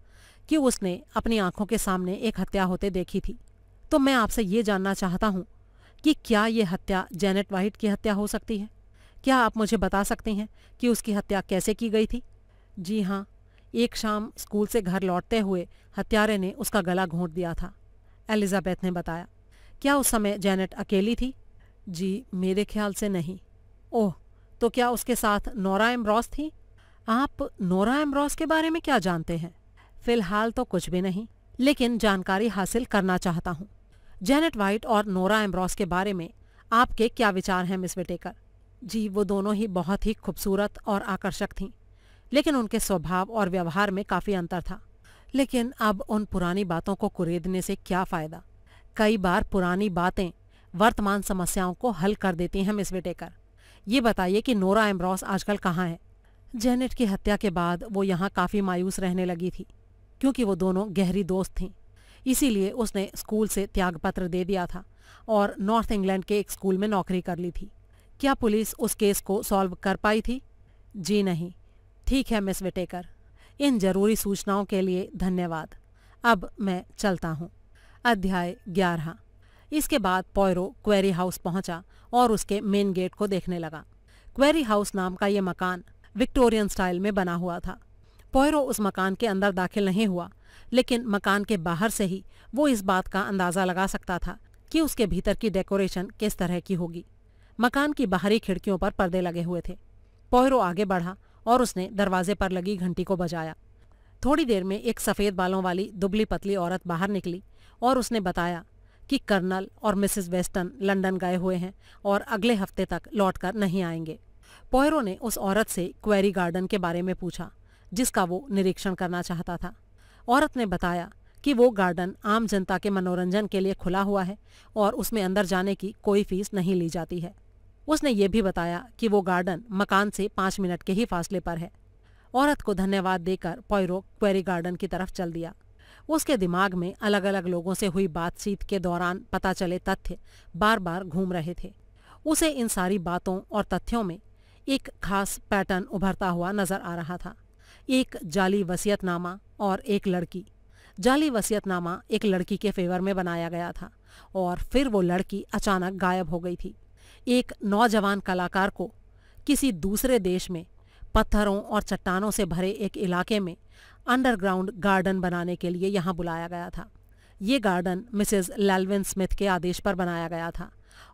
कि उसने अपनी आंखों के सामने एक हत्या होते देखी थी। तो मैं आपसे ये जानना चाहता हूँ कि क्या ये हत्या जैनेट वाइट की हत्या हो सकती है? क्या आप मुझे बता सकती हैं कि उसकी हत्या कैसे की गई थी? जी हाँ, एक शाम स्कूल से घर लौटते हुए हत्यारे ने उसका गला घोंट दिया था, एलिजाबेथ ने बताया। क्या उस समय जैनेट अकेली थी? जी मेरे ख्याल से नहीं। ओह, तो क्या उसके साथ नोरा एम्ब्रॉस थी? आप नोरा एम्ब्रॉस के बारे में क्या जानते हैं? फिलहाल तो कुछ भी नहीं, लेकिन जानकारी हासिल करना चाहता हूँ। जैनेट वाइट और नोरा एम्ब्रॉस के बारे में आपके क्या विचार हैं मिस विटेकर? जी वो दोनों ही बहुत ही खूबसूरत और आकर्षक थीं, लेकिन उनके स्वभाव और व्यवहार में काफ़ी अंतर था। लेकिन अब उन पुरानी बातों को कुरेदने से क्या फ़ायदा? कई बार पुरानी बातें वर्तमान समस्याओं को हल कर देती हैं मिस विटेकर। ये बताइए कि नोरा एम्ब्रॉस आजकल कहाँ है? जैनेट की हत्या के बाद वो यहाँ काफ़ी मायूस रहने लगी थी, क्योंकि वो दोनों गहरी दोस्त थीं। इसीलिए उसने स्कूल से त्यागपत्र दे दिया था और नॉर्थ इंग्लैंड के एक स्कूल में नौकरी कर ली थी। क्या पुलिस उस केस को सॉल्व कर पाई थी? जी नहीं। ठीक है मिस विटेकर, इन जरूरी सूचनाओं के लिए धन्यवाद। अब मैं चलता हूँ। अध्याय 11। इसके बाद पॉयरो क्वेरी हाउस पहुंचा और उसके मेन गेट को देखने लगा। क्वेरी हाउस नाम का ये मकान विक्टोरियन स्टाइल में बना हुआ था। पॉयरो उस मकान के अंदर दाखिल नहीं हुआ, लेकिन मकान के बाहर से ही वो इस बात का अंदाज़ा लगा सकता था कि उसके भीतर की डेकोरेशन किस तरह की होगी। मकान की बाहरी खिड़कियों पर पर्दे लगे हुए थे। पॉयरो आगे बढ़ा और उसने दरवाजे पर लगी घंटी को बजाया। थोड़ी देर में एक सफ़ेद बालों वाली दुबली पतली औरत बाहर निकली और उसने बताया कि कर्नल और मिसेस वेस्टन लंदन गए हुए हैं और अगले हफ्ते तक लौटकर नहीं आएंगे। पॉयरो ने उस औरत से क्वेरी गार्डन के बारे में पूछा, जिसका वो निरीक्षण करना चाहता था। औरत ने बताया कि वो गार्डन आम जनता के मनोरंजन के लिए खुला हुआ है और उसमें अंदर जाने की कोई फीस नहीं ली जाती है। उसने ये भी बताया कि वो गार्डन मकान से 5 मिनट के ही फासले पर है। औरत को धन्यवाद देकर पॉयरो क्वेरी गार्डन की तरफ चल दिया। उसके दिमाग में अलग अलग लोगों से हुई बातचीत के दौरान पता चले तथ्य बार बार घूम रहे थे। उसे इन सारी बातों और तथ्यों में एक खास पैटर्न उभरता हुआ नजर आ रहा था। एक जाली वसीयतनामा और एक लड़की। जाली वसीयतनामा एक लड़की के फेवर में बनाया गया था और फिर वो लड़की अचानक गायब हो गई थी। एक नौजवान कलाकार को किसी दूसरे देश में पत्थरों और चट्टानों से भरे एक इलाके में अंडरग्राउंड गार्डन बनाने के लिए यहाँ बुलाया गया था। ये गार्डन मिसेस लेल्विन स्मिथ के आदेश पर बनाया गया था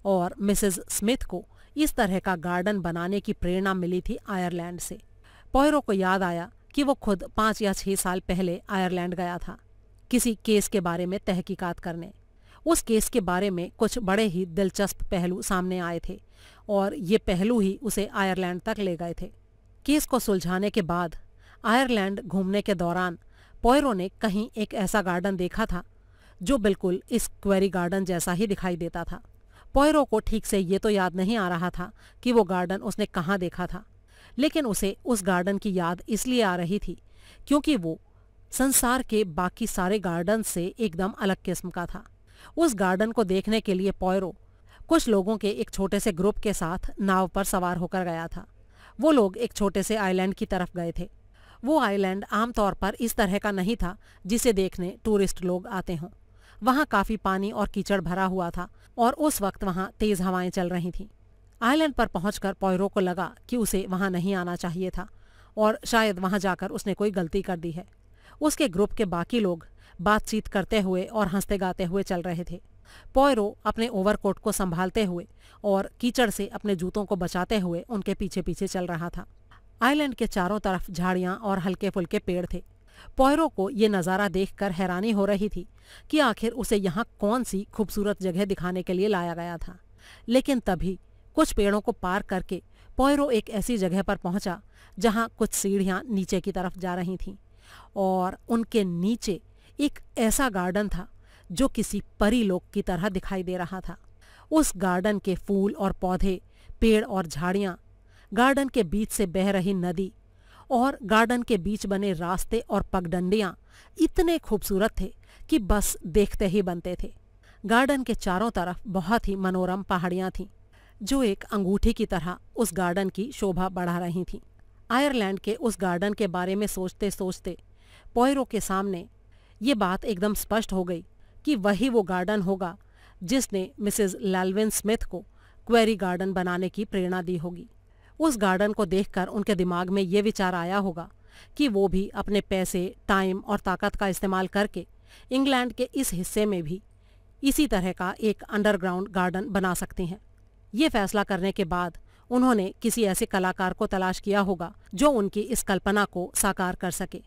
और मिसेस स्मिथ को इस तरह का गार्डन बनाने की प्रेरणा मिली थी आयरलैंड से। पॉयरो को याद आया कि वो खुद 5 या 6 साल पहले आयरलैंड गया था किसी केस के बारे में तहकीकात करने। उस केस के बारे में कुछ बड़े ही दिलचस्प पहलू सामने आए थे और ये पहलू ही उसे आयरलैंड तक ले गए थे। केस को सुलझाने के बाद आयरलैंड घूमने के दौरान पॉयरो ने कहीं एक ऐसा गार्डन देखा था जो बिल्कुल इस क्वेरी गार्डन जैसा ही दिखाई देता था। पॉयरो को ठीक से ये तो याद नहीं आ रहा था कि वो गार्डन उसने कहाँ देखा था, लेकिन उसे उस गार्डन की याद इसलिए आ रही थी क्योंकि वो संसार के बाकी सारे गार्डन से एकदम अलग किस्म का था। उस गार्डन को देखने के लिए पॉयरो कुछ लोगों के एक छोटे से ग्रुप के साथ नाव पर सवार होकर गया था। वो लोग एक छोटे से आइलैंड की तरफ गए थे। वो आइलैंड आमतौर पर इस तरह का नहीं था जिसे देखने टूरिस्ट लोग आते हों। वहाँ काफ़ी पानी और कीचड़ भरा हुआ था और उस वक्त वहाँ तेज़ हवाएं चल रही थीं। आइलैंड पर पहुंचकर पॉयरो को लगा कि उसे वहाँ नहीं आना चाहिए था और शायद वहाँ जाकर उसने कोई गलती कर दी है। उसके ग्रुप के बाकी लोग बातचीत करते हुए और हंसते गाते हुए चल रहे थे। पॉयरो अपने ओवरकोट को संभालते हुए और कीचड़ से अपने जूतों को बचाते हुए उनके पीछे पीछे चल रहा था। आइलैंड के चारों तरफ झाड़ियां और हल्के फुल्के पेड़ थे। पॉयरो को ये नज़ारा देखकर हैरानी हो रही थी कि आखिर उसे यहाँ कौन सी खूबसूरत जगह दिखाने के लिए लाया गया था। लेकिन तभी कुछ पेड़ों को पार करके पॉयरो एक ऐसी जगह पर पहुंचा जहाँ कुछ सीढ़ियाँ नीचे की तरफ जा रही थीं और उनके नीचे एक ऐसा गार्डन था जो किसी परीलोक की तरह दिखाई दे रहा था। उस गार्डन के फूल और पौधे, पेड़ और झाड़ियाँ, गार्डन के बीच से बह रही नदी और गार्डन के बीच बने रास्ते और पगडंडियाँ इतने खूबसूरत थे कि बस देखते ही बनते थे। गार्डन के चारों तरफ बहुत ही मनोरम पहाड़ियाँ थीं जो एक अंगूठी की तरह उस गार्डन की शोभा बढ़ा रही थीं। आयरलैंड के उस गार्डन के बारे में सोचते सोचते पॉयरो के सामने ये बात एकदम स्पष्ट हो गई कि वही वो गार्डन होगा जिसने मिसेस लैल्विन स्मिथ को क्वेरी गार्डन बनाने की प्रेरणा दी होगी। उस गार्डन को देखकर उनके दिमाग में ये विचार आया होगा कि वो भी अपने पैसे, टाइम और ताकत का इस्तेमाल करके इंग्लैंड के इस हिस्से में भी इसी तरह का एक अंडरग्राउंड गार्डन बना सकती हैं। ये फैसला करने के बाद उन्होंने किसी ऐसे कलाकार को तलाश किया होगा जो उनकी इस कल्पना को साकार कर सके।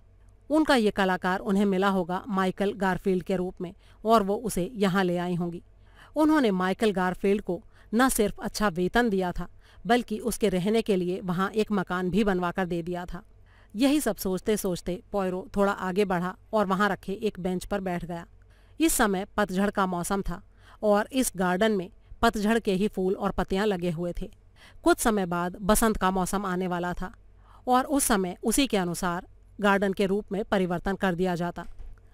उनका ये कलाकार उन्हें मिला होगा माइकल गारफील्ड के रूप में और वो उसे यहाँ ले आई होंगी। उन्होंने माइकल गारफील्ड को न सिर्फ अच्छा वेतन दिया था बल्कि उसके रहने के लिए वहाँ एक मकान भी बनवा कर दे दिया था। यही सब सोचते सोचते पॉयरो थोड़ा आगे बढ़ा और वहाँ रखे एक बेंच पर बैठ गया। इस समय पतझड़ का मौसम था और इस गार्डन में पतझड़ के ही फूल और पत्तियां लगे हुए थे। कुछ समय बाद बसंत का मौसम आने वाला था और उस समय उसी के अनुसार गार्डन के रूप में परिवर्तन कर दिया जाता।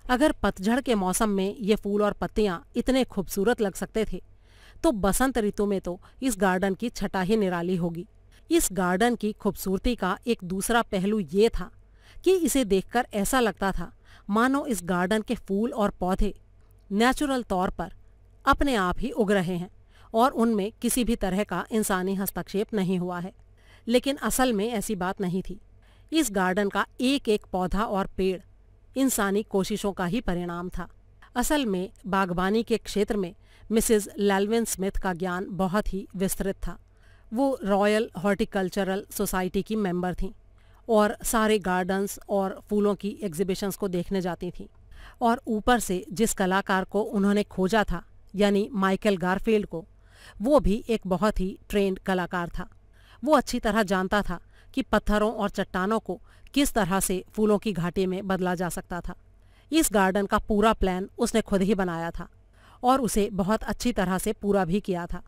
अगर पतझड़ के मौसम में ये फूल और पत्तियां इतने खूबसूरत लग सकते थे तो बसंत ऋतु में तो इस गार्डन की छटा ही निराली होगी। इस गार्डन की खूबसूरती का एक दूसरा पहलू ये था कि इसे देखकर ऐसा लगता था मानो इस गार्डन के फूल और पौधे नेचुरल तौर पर अपने आप ही उग रहे हैं और उनमें किसी भी तरह का इंसानी हस्तक्षेप नहीं हुआ है। लेकिन असल में ऐसी बात नहीं थी। इस गार्डन का एक एक पौधा और पेड़ इंसानी कोशिशों का ही परिणाम था। असल में बागबानी के क्षेत्र में मिसेस लैल्विन स्मिथ का ज्ञान बहुत ही विस्तृत था। वो रॉयल हॉर्टिकल्चरल सोसाइटी की मेंबर थीं और सारे गार्डन्स और फूलों की एग्जीबिशंस को देखने जाती थीं। और ऊपर से जिस कलाकार को उन्होंने खोजा था यानी माइकल गारफील्ड को, वो भी एक बहुत ही ट्रेंड कलाकार था। वो अच्छी तरह जानता था कि पत्थरों और चट्टानों को किस तरह से फूलों की घाटी में बदला जा सकता था। इस गार्डन का पूरा प्लान उसने खुद ही बनाया था और उसे बहुत अच्छी तरह से पूरा भी किया था।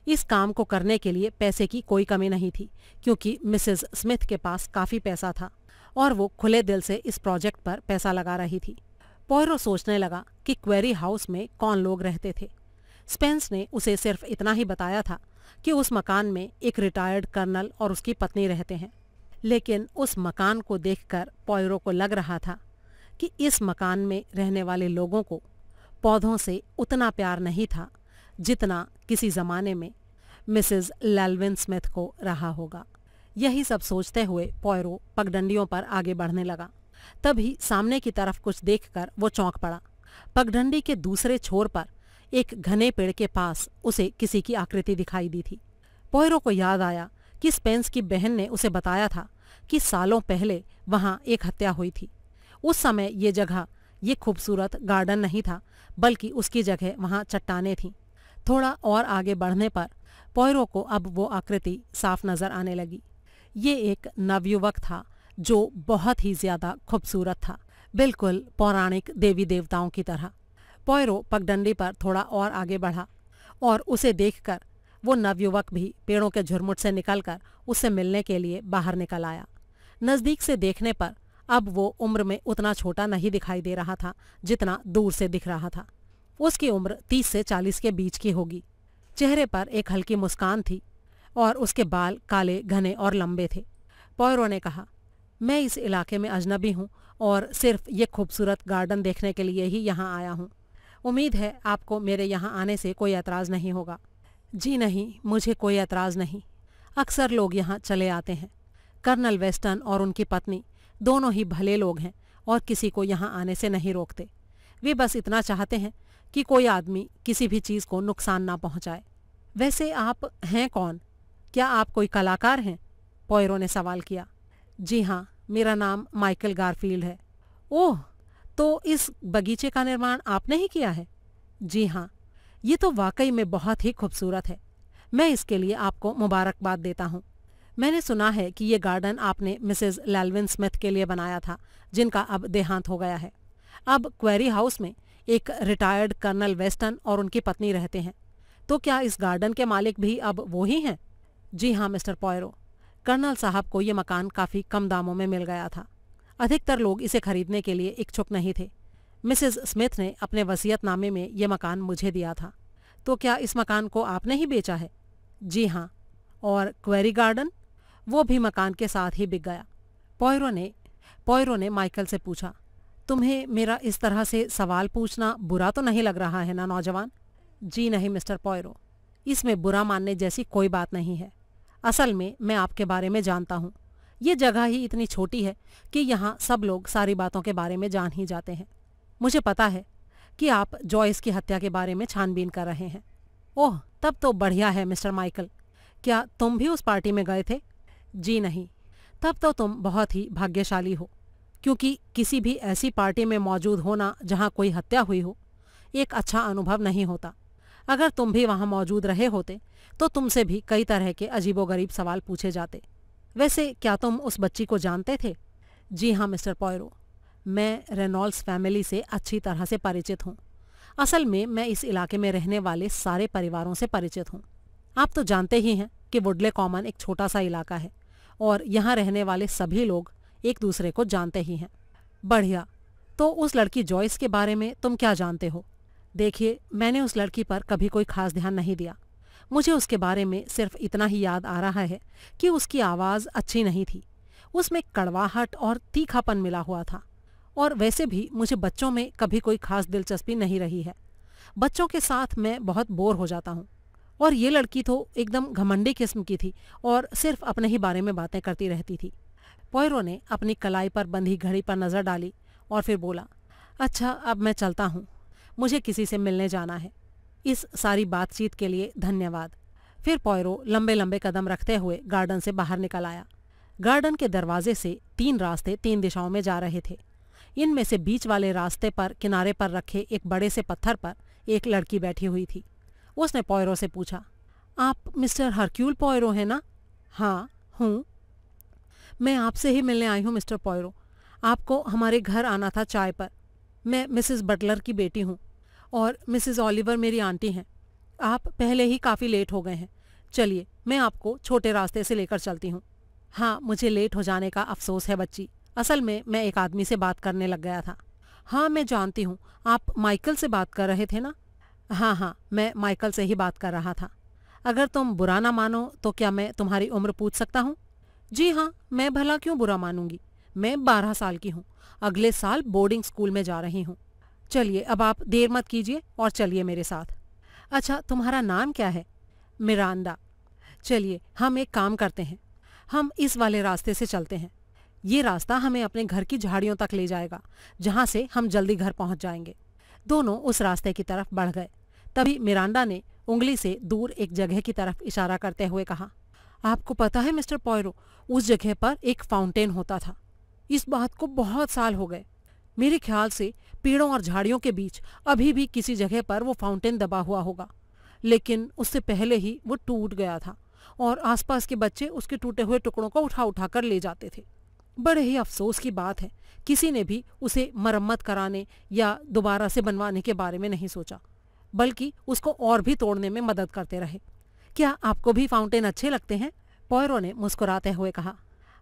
इस काम को करने के लिए पैसे की कोई कमी नहीं थी क्योंकि मिसेस स्मिथ के पास काफ़ी पैसा था और वो खुले दिल से इस प्रोजेक्ट पर पैसा लगा रही थी। पॉयरो सोचने लगा कि क्वेरी हाउस में कौन लोग रहते थे। स्पेंस ने उसे सिर्फ इतना ही बताया था कि उस मकान में एक रिटायर्ड कर्नल और उसकी पत्नी रहते हैं। लेकिन उस मकान को देखकर पॉयरो को लग रहा था कि इस मकान में रहने वाले लोगों को पौधों से उतना प्यार नहीं था जितना किसी ज़माने में मिसेस लैल्विन स्मिथ को रहा होगा। यही सब सोचते हुए पॉयरो पगडंडियों पर आगे बढ़ने लगा। तभी सामने की तरफ कुछ देखकर वो चौंक पड़ा। पगडंडी के दूसरे छोर पर एक घने पेड़ के पास उसे किसी की आकृति दिखाई दी थी। पॉयरो को याद आया कि स्पेंस की बहन ने उसे बताया था कि सालों पहले वहाँ एक हत्या हुई थी। उस समय ये जगह ये खूबसूरत गार्डन नहीं था बल्कि उसकी जगह वहाँ चट्टानें थीं। थोड़ा और आगे बढ़ने पर पॉयरो को अब वो आकृति साफ नजर आने लगी। ये एक नवयुवक था जो बहुत ही ज्यादा खूबसूरत था, बिल्कुल पौराणिक देवी देवताओं की तरह। पॉयरो पगडंडी पर थोड़ा और आगे बढ़ा और उसे देखकर वो नवयुवक भी पेड़ों के झुरमुट से निकलकर उससे मिलने के लिए बाहर निकल आया। नज़दीक से देखने पर अब वो उम्र में उतना छोटा नहीं दिखाई दे रहा था जितना दूर से दिख रहा था। उसकी उम्र 30 से 40 के बीच की होगी। चेहरे पर एक हल्की मुस्कान थी और उसके बाल काले, घने और लंबे थे। पॉयरो ने कहा, मैं इस इलाके में अजनबी हूँ और सिर्फ ये खूबसूरत गार्डन देखने के लिए ही यहाँ आया हूँ। उम्मीद है आपको मेरे यहाँ आने से कोई एतराज़ नहीं होगा। जी नहीं, मुझे कोई एतराज़ नहीं। अक्सर लोग यहाँ चले आते हैं। कर्नल वेस्टन और उनकी पत्नी दोनों ही भले लोग हैं और किसी को यहाँ आने से नहीं रोकते। वे बस इतना चाहते हैं कि कोई आदमी किसी भी चीज को नुकसान ना पहुंचाए। वैसे आप हैं कौन? क्या आप कोई कलाकार हैं? पॉयरो ने सवाल किया। जी हाँ, मेरा नाम माइकल गारफील्ड है। ओह, तो इस बगीचे का निर्माण आपने ही किया है? जी हाँ, ये तो वाकई में बहुत ही खूबसूरत है। मैं इसके लिए आपको मुबारकबाद देता हूँ। मैंने सुना है कि ये गार्डन आपने मिसेस लैल्विन स्मिथ के लिए बनाया था, जिनका अब देहांत हो गया है। अब क्वेरी हाउस में एक रिटायर्ड कर्नल वेस्टन और उनकी पत्नी रहते हैं। तो क्या इस गार्डन के मालिक भी अब वो ही हैं? जी हाँ मिस्टर पॉयरो, कर्नल साहब को ये मकान काफ़ी कम दामों में मिल गया था। अधिकतर लोग इसे खरीदने के लिए इच्छुक नहीं थे। मिसेस स्मिथ ने अपने वसीयतनामे में ये मकान मुझे दिया था। तो क्या इस मकान को आपने ही बेचा है? जी हाँ। और क्वेरी गार्डन? वो भी मकान के साथ ही बिक गया। पॉयरो ने माइकल से पूछा, तुम्हें मेरा इस तरह से सवाल पूछना बुरा तो नहीं लग रहा है ना नौजवान? जी नहीं मिस्टर पॉयरो, इसमें बुरा मानने जैसी कोई बात नहीं है। असल में मैं आपके बारे में जानता हूँ। ये जगह ही इतनी छोटी है कि यहाँ सब लोग सारी बातों के बारे में जान ही जाते हैं। मुझे पता है कि आप जॉयस की हत्या के बारे में छानबीन कर रहे हैं। ओह, तब तो बढ़िया है मिस्टर माइकल। क्या तुम भी उस पार्टी में गए थे? जी नहीं। तब तो तुम बहुत ही भाग्यशाली हो, क्योंकि किसी भी ऐसी पार्टी में मौजूद होना जहाँ कोई हत्या हुई हो एक अच्छा अनुभव नहीं होता। अगर तुम भी वहाँ मौजूद रहे होते तो तुमसे भी कई तरह के अजीबोगरीब सवाल पूछे जाते। वैसे क्या तुम उस बच्ची को जानते थे? जी हाँ मिस्टर पॉयरो, मैं रेनॉल्ड्स फैमिली से अच्छी तरह से परिचित हूँ। असल में मैं इस इलाके में रहने वाले सारे परिवारों से परिचित हूँ। आप तो जानते ही हैं कि वुडले कॉमन एक छोटा सा इलाका है और यहाँ रहने वाले सभी लोग एक दूसरे को जानते ही हैं। बढ़िया। तो उस लड़की जॉयस के बारे में तुम क्या जानते हो? देखिए, मैंने उस लड़की पर कभी कोई खास ध्यान नहीं दिया। मुझे उसके बारे में सिर्फ इतना ही याद आ रहा है कि उसकी आवाज़ अच्छी नहीं थी। उसमें कड़वाहट और तीखापन मिला हुआ था। और वैसे भी मुझे बच्चों में कभी कोई खास दिलचस्पी नहीं रही है। बच्चों के साथ मैं बहुत बोर हो जाता हूँ। और ये लड़की तो एकदम घमंडी किस्म की थी और सिर्फ अपने ही बारे में बातें करती रहती थी। पॉयरो ने अपनी कलाई पर बंधी घड़ी पर नज़र डाली और फिर बोला, अच्छा, अब मैं चलता हूँ। मुझे किसी से मिलने जाना है। इस सारी बातचीत के लिए धन्यवाद। फिर पॉयरो लंबे लंबे कदम रखते हुए गार्डन से बाहर निकल आया। गार्डन के दरवाजे से 3 रास्ते 3 दिशाओं में जा रहे थे। इनमें से बीच वाले रास्ते पर किनारे पर रखे एक बड़े से पत्थर पर एक लड़की बैठी हुई थी। उसने पॉयरो से पूछा, आप मिस्टर हरक्यूल पॉयरो हैं ना? हाँ हूँ। मैं आपसे ही मिलने आई हूँ मिस्टर पॉयरो। आपको हमारे घर आना था चाय पर। मैं मिसेस बटलर की बेटी हूँ और मिसेस ओलिवर मेरी आंटी हैं। आप पहले ही काफ़ी लेट हो गए हैं। चलिए, मैं आपको छोटे रास्ते से लेकर चलती हूँ। हाँ, मुझे लेट हो जाने का अफसोस है बच्ची। असल में मैं एक आदमी से बात करने लग गया था। हाँ, मैं जानती हूँ। आप माइकल से बात कर रहे थे ना? हाँ, मैं माइकल से ही बात कर रहा था। अगर तुम बुरा ना मानो तो क्या मैं तुम्हारी उम्र पूछ सकता हूँ? जी हाँ, मैं भला क्यों बुरा मानूंगी। मैं 12 साल की हूँ। अगले साल बोर्डिंग स्कूल में जा रही हूँ। चलिए, अब आप देर मत कीजिए और चलिए मेरे साथ। अच्छा, तुम्हारा नाम क्या है? मिरांडा। चलिए, हम एक काम करते हैं। हम इस वाले रास्ते से चलते हैं। ये रास्ता हमें अपने घर की झाड़ियों तक ले जाएगा, जहाँ से हम जल्दी घर पहुँच जाएंगे। दोनों उस रास्ते की तरफ बढ़ गए। तभी मिरांडा ने उंगली से दूर एक जगह की तरफ इशारा करते हुए कहा, आपको पता है मिस्टर पॉयरो, उस जगह पर एक फाउंटेन होता था। इस बात को बहुत साल हो गए। मेरे ख्याल से पेड़ों और झाड़ियों के बीच अभी भी किसी जगह पर वो फाउंटेन दबा हुआ होगा, लेकिन उससे पहले ही वो टूट गया था और आसपास के बच्चे उसके टूटे हुए टुकड़ों को उठा उठा कर ले जाते थे। बड़े ही अफसोस की बात है, किसी ने भी उसे मरम्मत कराने या दोबारा से बनवाने के बारे में नहीं सोचा, बल्कि उसको और भी तोड़ने में मदद करते रहे। क्या आपको भी फाउंटेन अच्छे लगते हैं? पॉयरो ने मुस्कुराते हुए कहा,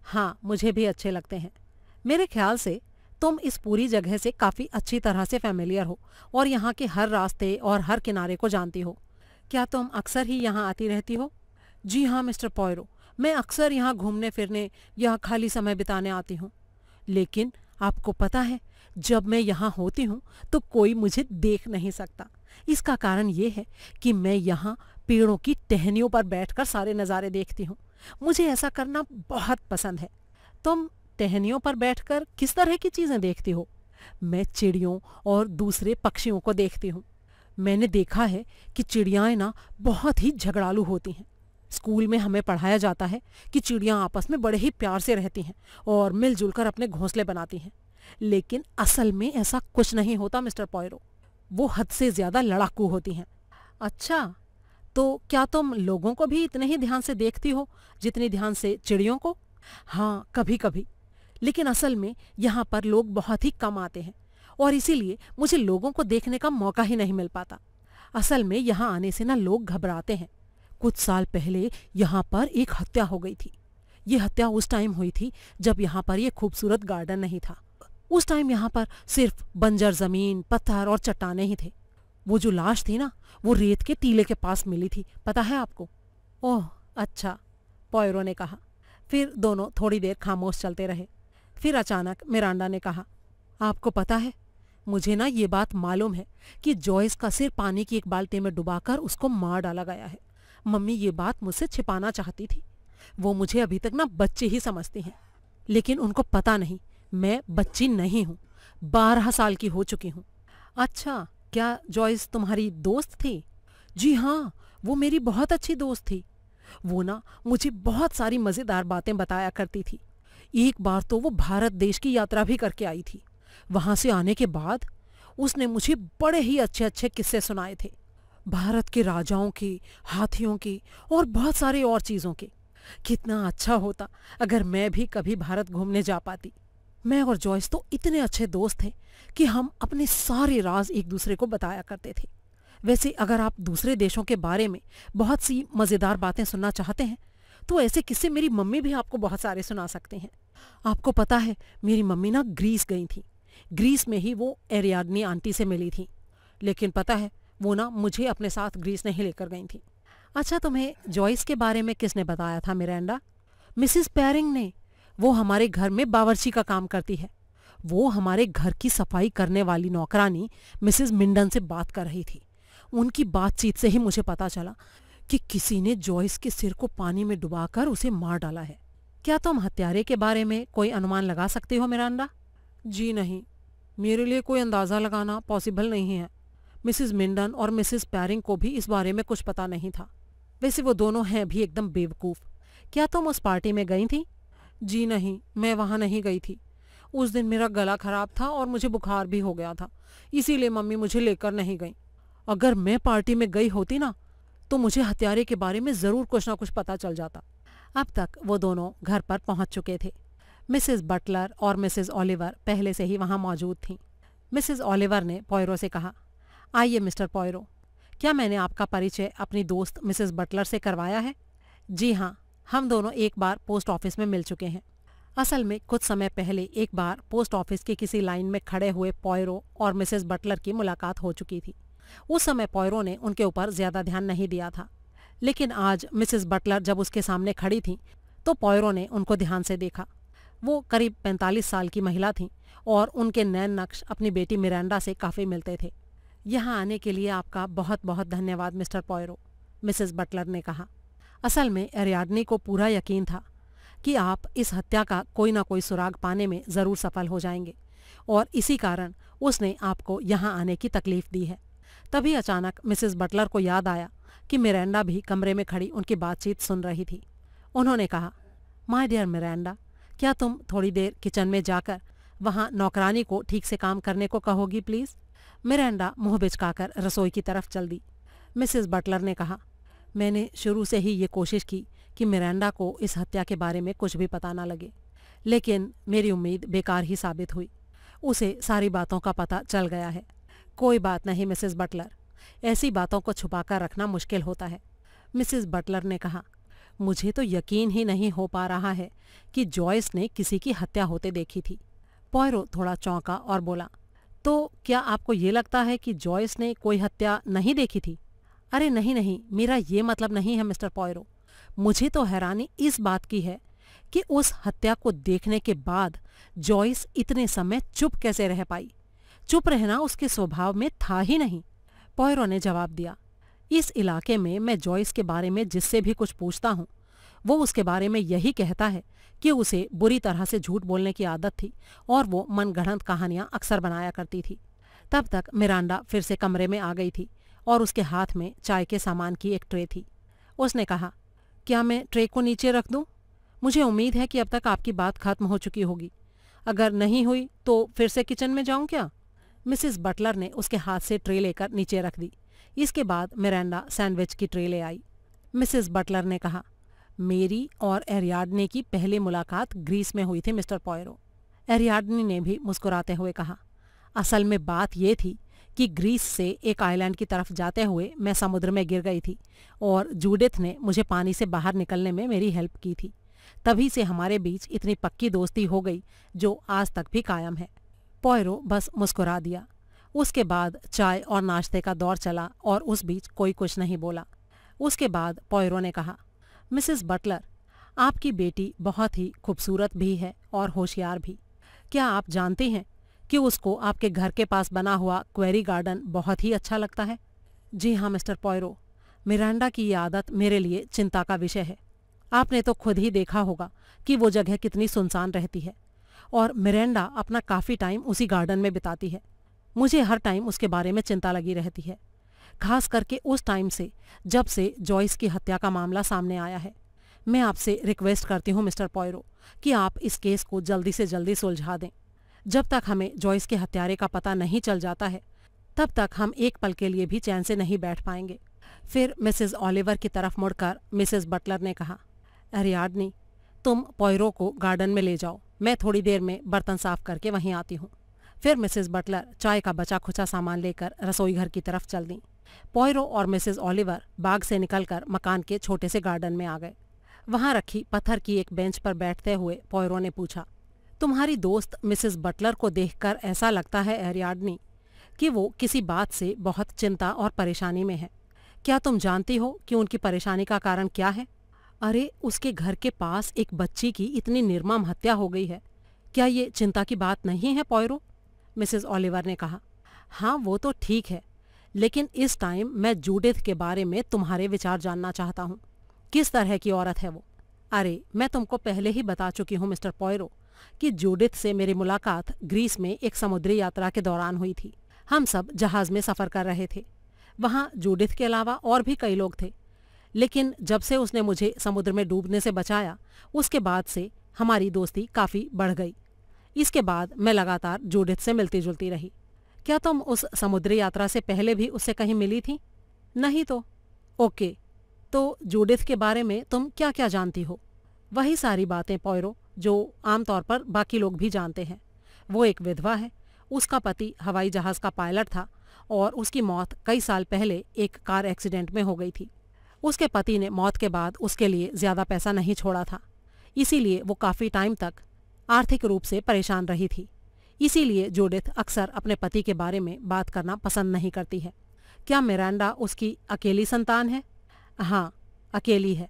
हाँ, मुझे भी अच्छे लगते हैं। मेरे ख्याल से तुम इस पूरी जगह से काफ़ी अच्छी तरह से फैमिलियर हो और यहाँ के हर रास्ते और हर किनारे को जानती हो। क्या तुम अक्सर ही यहाँ आती रहती हो? जी हाँ मिस्टर पॉयरो, मैं अक्सर यहाँ घूमने फिरने या खाली समय बिताने आती हूँ। लेकिन आपको पता है, जब मैं यहाँ होती हूँ तो कोई मुझे देख नहीं सकता। इसका कारण ये है कि मैं यहाँ पेड़ों की टहनियों पर बैठकर सारे नज़ारे देखती हूँ। मुझे ऐसा करना बहुत पसंद है। तुम टहनियों पर बैठकर किस तरह की चीज़ें देखती हो? मैं चिड़ियों और दूसरे पक्षियों को देखती हूँ। मैंने देखा है कि चिड़ियाएं ना बहुत ही झगड़ालू होती हैं। स्कूल में हमें पढ़ाया जाता है कि चिड़ियां आपस में बड़े ही प्यार से रहती हैं और मिलजुल कर अपने घोंसले बनाती हैं, लेकिन असल में ऐसा कुछ नहीं होता मिस्टर पॉयरो। वो हद से ज्यादा लड़ाकू होती हैं। अच्छा, तो क्या तुम लोगों को भी इतने ही ध्यान से देखती हो जितनी ध्यान से चिड़ियों को? हाँ, कभी कभी, लेकिन असल में यहाँ पर लोग बहुत ही कम आते हैं और इसीलिए मुझे लोगों को देखने का मौका ही नहीं मिल पाता। असल में यहाँ आने से ना लोग घबराते हैं। कुछ साल पहले यहाँ पर एक हत्या हो गई थी। ये हत्या उस टाइम हुई थी जब यहाँ पर ये खूबसूरत गार्डन नहीं था। उस टाइम यहाँ पर सिर्फ बंजर जमीन, पत्थर और चट्टाने ही थे। वो जो लाश थी ना, वो रेत के टीले के पास मिली थी, पता है आपको? ओह अच्छा, पॉयरो ने कहा। फिर दोनों थोड़ी देर खामोश चलते रहे। फिर अचानक मिरांडा ने कहा, आपको पता है, मुझे ना ये बात मालूम है कि जॉयस का सिर पानी की एक बाल्टी में डुबाकर उसको मार डाला गया है। मम्मी ये बात मुझसे छिपाना चाहती थी। वो मुझे अभी तक ना बच्ची ही समझती हैं, लेकिन उनको पता नहीं मैं बच्ची नहीं हूँ, 12 साल की हो चुकी हूँ। अच्छा, क्या जॉयस तुम्हारी दोस्त थी? जी हाँ, वो मेरी बहुत अच्छी दोस्त थी। वो ना मुझे बहुत सारी मज़ेदार बातें बताया करती थी। एक बार तो वो भारत देश की यात्रा भी करके आई थी। वहाँ से आने के बाद उसने मुझे बड़े ही अच्छे अच्छे किस्से सुनाए थे, भारत के राजाओं के, हाथियों के और बहुत सारे और चीज़ों के। कितना अच्छा होता अगर मैं भी कभी भारत घूमने जा पाती। मैं और जॉयस तो इतने अच्छे दोस्त थे कि हम अपने सारे राज एक दूसरे को बताया करते थे। वैसे अगर आप दूसरे देशों के बारे में बहुत सी मज़ेदार बातें सुनना चाहते हैं तो ऐसे किस्से मेरी मम्मी भी आपको बहुत सारे सुना सकते हैं। आपको पता है, मेरी मम्मी ना ग्रीस गई थी। ग्रीस में ही वो एरियाडनी आंटी से मिली थी, लेकिन पता है वो ना मुझे अपने साथ ग्रीस नहीं लेकर गई थी। अच्छा, तुम्हें जॉयस के बारे में किसने बताया था मिरांडा? मिसिस पेरिंग ने। वो हमारे घर में बावर्ची का काम करती है। वो हमारे घर की सफाई करने वाली नौकरानी मिसिस मिंडन से बात कर रही थी। उनकी बातचीत से ही मुझे पता चला कि किसी ने जॉयस के सिर को पानी में डुबाकर उसे मार डाला है। क्या तुम हत्यारे के बारे में कोई अनुमान लगा सकते हो मिरांडा? जी नहीं, मेरे लिए कोई अंदाज़ा लगाना पॉसिबल नहीं है। मिसिस मिंडन और मिसिस पेरिंग को भी इस बारे में कुछ पता नहीं था। वैसे वो दोनों हैं भी एकदम बेवकूफ़। क्या तुम उस पार्टी में गई थी? जी नहीं, मैं वहाँ नहीं गई थी। उस दिन मेरा गला खराब था और मुझे बुखार भी हो गया था, इसीलिए मम्मी मुझे लेकर नहीं गई। अगर मैं पार्टी में गई होती ना तो मुझे हत्यारे के बारे में ज़रूर कुछ ना कुछ पता चल जाता। अब तक वो दोनों घर पर पहुंच चुके थे। मिसेस बटलर और मिसेस ओलिवर पहले से ही वहां मौजूद थीं। मिसेस ओलिवर ने पॉयरो से कहा, आइए मिस्टर पॉयरो, क्या मैंने आपका परिचय अपनी दोस्त मिसेस बटलर से करवाया है? जी हाँ, हम दोनों एक बार पोस्ट ऑफिस में मिल चुके हैं। असल में कुछ समय पहले एक बार पोस्ट ऑफिस की किसी लाइन में खड़े हुए पॉयरो और मिसेस बटलर की मुलाकात हो चुकी थी। उस समय पॉयरो ने उनके ऊपर ज्यादा ध्यान नहीं दिया था, लेकिन आज मिसेस बटलर जब उसके सामने खड़ी थी तो पॉयरो ने उनको ध्यान से देखा। वो करीब 45 साल की महिला थीं और उनके नैन नक्श अपनी बेटी मिरांडा से काफ़ी मिलते थे। यहाँ आने के लिए आपका बहुत बहुत धन्यवाद मिस्टर पॉयरो, मिसेस बटलर ने कहा। असल में एरियाडनी को पूरा यकीन था कि आप इस हत्या का कोई ना कोई सुराग पाने में ज़रूर सफल हो जाएंगे और इसी कारण उसने आपको यहाँ आने की तकलीफ़ दी है। तभी अचानक मिसेस बटलर को याद आया कि मिरांडा भी कमरे में खड़ी उनकी बातचीत सुन रही थी। उन्होंने कहा, माय डियर मिरांडा, क्या तुम थोड़ी देर किचन में जाकर वहाँ नौकरानी को ठीक से काम करने को कहोगी प्लीज़? मिरांडा मुँह बिचकाकर रसोई की तरफ चल दी। मिसेस बटलर ने कहा, मैंने शुरू से ही ये कोशिश की कि मिरांडा को इस हत्या के बारे में कुछ भी पता ना लगे, लेकिन मेरी उम्मीद बेकार ही साबित हुई। उसे सारी बातों का पता चल गया है। कोई बात नहीं मिसेस बटलर, ऐसी बातों को छुपाकर रखना मुश्किल होता है। मिसेस बटलर ने कहा, मुझे तो यकीन ही नहीं हो पा रहा है कि जॉयस ने किसी की हत्या होते देखी थी। पॉयरो थोड़ा चौंका और बोला, तो क्या आपको ये लगता है कि जॉयस ने कोई हत्या नहीं देखी थी? अरे नहीं नहीं, मेरा ये मतलब नहीं है मिस्टर पॉयरो। मुझे तो हैरानी इस बात की है कि उस हत्या को देखने के बाद जॉयस इतने समय चुप कैसे रह पाई। चुप रहना उसके स्वभाव में था ही नहीं। पॉयरो ने जवाब दिया, इस इलाके में मैं जॉयस के बारे में जिससे भी कुछ पूछता हूँ वो उसके बारे में यही कहता है कि उसे बुरी तरह से झूठ बोलने की आदत थी और वो मनगढ़ंत कहानियां अक्सर बनाया करती थी। तब तक मिरांडा फिर से कमरे में आ गई थी और उसके हाथ में चाय के सामान की एक ट्रे थी। उसने कहा, क्या मैं ट्रे को नीचे रख दूं? मुझे उम्मीद है कि अब तक आपकी बात खत्म हो चुकी होगी। अगर नहीं हुई तो फिर से किचन में जाऊं क्या? मिसेस बटलर ने उसके हाथ से ट्रे लेकर नीचे रख दी। इसके बाद मिरांडा सैंडविच की ट्रे ले आई। मिसेस बटलर ने कहा, मेरी और एरियाडने की पहली मुलाकात ग्रीस में हुई थी मिस्टर पॉयरो। एरियाडने ने भी मुस्कुराते हुए कहा, असल में बात ये थी कि ग्रीस से एक आइलैंड की तरफ जाते हुए मैं समुद्र में गिर गई थी और जूडिथ ने मुझे पानी से बाहर निकलने में मेरी हेल्प की थी। तभी से हमारे बीच इतनी पक्की दोस्ती हो गई जो आज तक भी कायम है। पॉयरो बस मुस्कुरा दिया। उसके बाद चाय और नाश्ते का दौर चला और उस बीच कोई कुछ नहीं बोला। उसके बाद पॉयरो ने कहा, मिसेस बटलर, आपकी बेटी बहुत ही खूबसूरत भी है और होशियार भी। क्या आप जानती हैं कि उसको आपके घर के पास बना हुआ क्वेरी गार्डन बहुत ही अच्छा लगता है? जी हाँ मिस्टर पॉयरो, मिरांडा की ये आदत मेरे लिए चिंता का विषय है। आपने तो खुद ही देखा होगा कि वो जगह कितनी सुनसान रहती है और मिरांडा अपना काफ़ी टाइम उसी गार्डन में बिताती है। मुझे हर टाइम उसके बारे में चिंता लगी रहती है, खास करके उस टाइम से जब से जॉयस की हत्या का मामला सामने आया है। मैं आपसे रिक्वेस्ट करती हूँ मिस्टर पॉयरो कि आप इस केस को जल्दी से जल्दी सुलझा दें। जब तक हमें जॉयस के हत्यारे का पता नहीं चल जाता है तब तक हम एक पल के लिए भी चैन से नहीं बैठ पाएंगे। फिर मिसेस ओलिवर की तरफ मुड़कर मिसेस बटलर ने कहा, एरियाडनी, तुम पॉयरो को गार्डन में ले जाओ, मैं थोड़ी देर में बर्तन साफ करके वहीं आती हूँ। फिर मिसेस बटलर चाय का बचा खुचा सामान लेकर रसोई घर की तरफ चल दी। पॉयरो और मिसेस ओलिवर बाग से निकलकर मकान के छोटे से गार्डन में आ गए। वहां रखी पत्थर की एक बेंच पर बैठते हुए पॉयरो ने पूछा, तुम्हारी दोस्त मिसेस बटलर को देखकर ऐसा लगता है एरियाडनी कि वो किसी बात से बहुत चिंता और परेशानी में है। क्या तुम जानती हो कि उनकी परेशानी का कारण क्या है? अरे, उसके घर के पास एक बच्ची की इतनी निर्मम हत्या हो गई है। क्या ये चिंता की बात नहीं है पॉयरो? मिसेस ओलिवर ने कहा, हाँ वो तो ठीक है, लेकिन इस टाइम मैं जूडिथ के बारे में तुम्हारे विचार जानना चाहता हूँ। किस तरह की औरत है वो? अरे, मैं तुमको पहले ही बता चुकी हूँ मिस्टर पॉयरो कि जूडिथ से मेरी मुलाकात ग्रीस में एक समुद्री यात्रा के दौरान हुई थी। हम सब जहाज में सफ़र कर रहे थे। वहाँ जूडिथ के अलावा और भी कई लोग थे, लेकिन जब से उसने मुझे समुद्र में डूबने से बचाया उसके बाद से हमारी दोस्ती काफ़ी बढ़ गई। इसके बाद मैं लगातार जूडिथ से मिलती जुलती रही। क्या तुम उस समुद्री यात्रा से पहले भी उससे कहीं मिली थी? नहीं तो? ओके, तो जूडिथ के बारे में तुम क्या क्या जानती हो? वही सारी बातें पॉयरो जो आमतौर पर बाकी लोग भी जानते हैं। वो एक विधवा है, उसका पति हवाई जहाज़ का पायलट था और उसकी मौत कई साल पहले एक कार एक्सीडेंट में हो गई थी। उसके पति ने मौत के बाद उसके लिए ज़्यादा पैसा नहीं छोड़ा था, इसीलिए वो काफ़ी टाइम तक आर्थिक रूप से परेशान रही थी। इसीलिए जूडिथ अक्सर अपने पति के बारे में बात करना पसंद नहीं करती है। क्या मिरांडा उसकी अकेली संतान है? हाँ, अकेली है।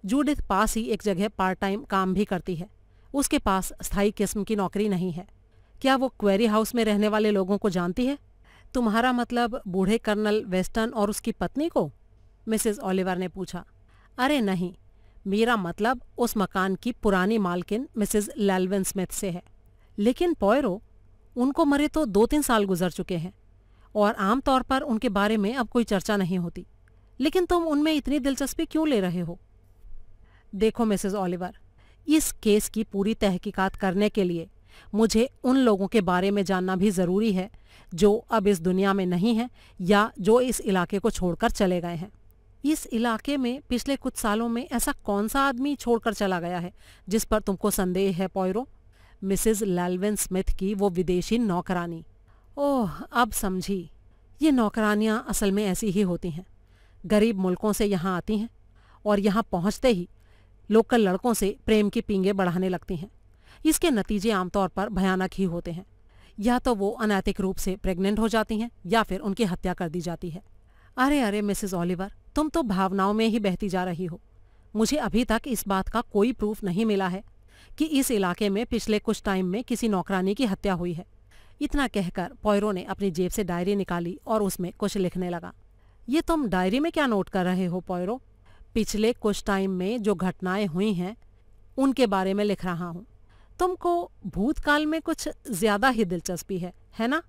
जूडिथ पास ही एक जगह पार्ट टाइम काम भी करती है। उसके पास स्थायी किस्म की नौकरी नहीं है। क्या वो क्वेरी हाउस में रहने वाले लोगों को जानती है? तुम्हारा मतलब बूढ़े कर्नल वेस्टन और उसकी पत्नी को? मिसेस ओलिवर ने पूछा। अरे नहीं, मेरा मतलब उस मकान की पुरानी मालकिन मिसेस लेल्विन स्मिथ से है। लेकिन पॉयरो, उनको मरे तो 2-3 साल गुजर चुके हैं और आमतौर पर उनके बारे में अब कोई चर्चा नहीं होती। लेकिन तुम उनमें इतनी दिलचस्पी क्यों ले रहे हो? देखो मिसेस ओलिवर, इस केस की पूरी तहकीकात करने के लिए मुझे उन लोगों के बारे में जानना भी ज़रूरी है जो अब इस दुनिया में नहीं हैं या जो इस इलाके को छोड़कर चले गए हैं। इस इलाके में पिछले कुछ सालों में ऐसा कौन सा आदमी छोड़कर चला गया है जिस पर तुमको संदेह है पॉयरो? मिसेस लेल्विन स्मिथ की वो विदेशी नौकरानी। ओह, अब समझी। ये नौकरानियाँ असल में ऐसी ही होती हैं। गरीब मुल्कों से यहाँ आती हैं और यहाँ पहुँचते ही लोकल लड़कों से प्रेम की पींगे बढ़ाने लगती हैं। इसके नतीजे आमतौर पर भयानक ही होते हैं। या तो वो अनैतिक रूप से प्रेग्नेंट हो जाती हैं या फिर उनकी हत्या कर दी जाती है। अरे अरे मिसेस ओलिवर, तुम तो भावनाओं में ही बहती जा रही हो। मुझे अभी तक इस बात का कोई प्रूफ नहीं मिला है कि इस इलाके में पिछले कुछ टाइम में किसी नौकरानी की हत्या हुई है। इतना कहकर पॉयरो ने अपनी जेब से डायरी निकाली और उसमें कुछ लिखने लगा। ये तुम डायरी में क्या नोट कर रहे हो पॉयरो? पिछले कुछ टाइम में जो घटनाएं हुई हैं उनके बारे में लिख रहा हूँ। तुमको भूतकाल में कुछ ज़्यादा ही दिलचस्पी है ना?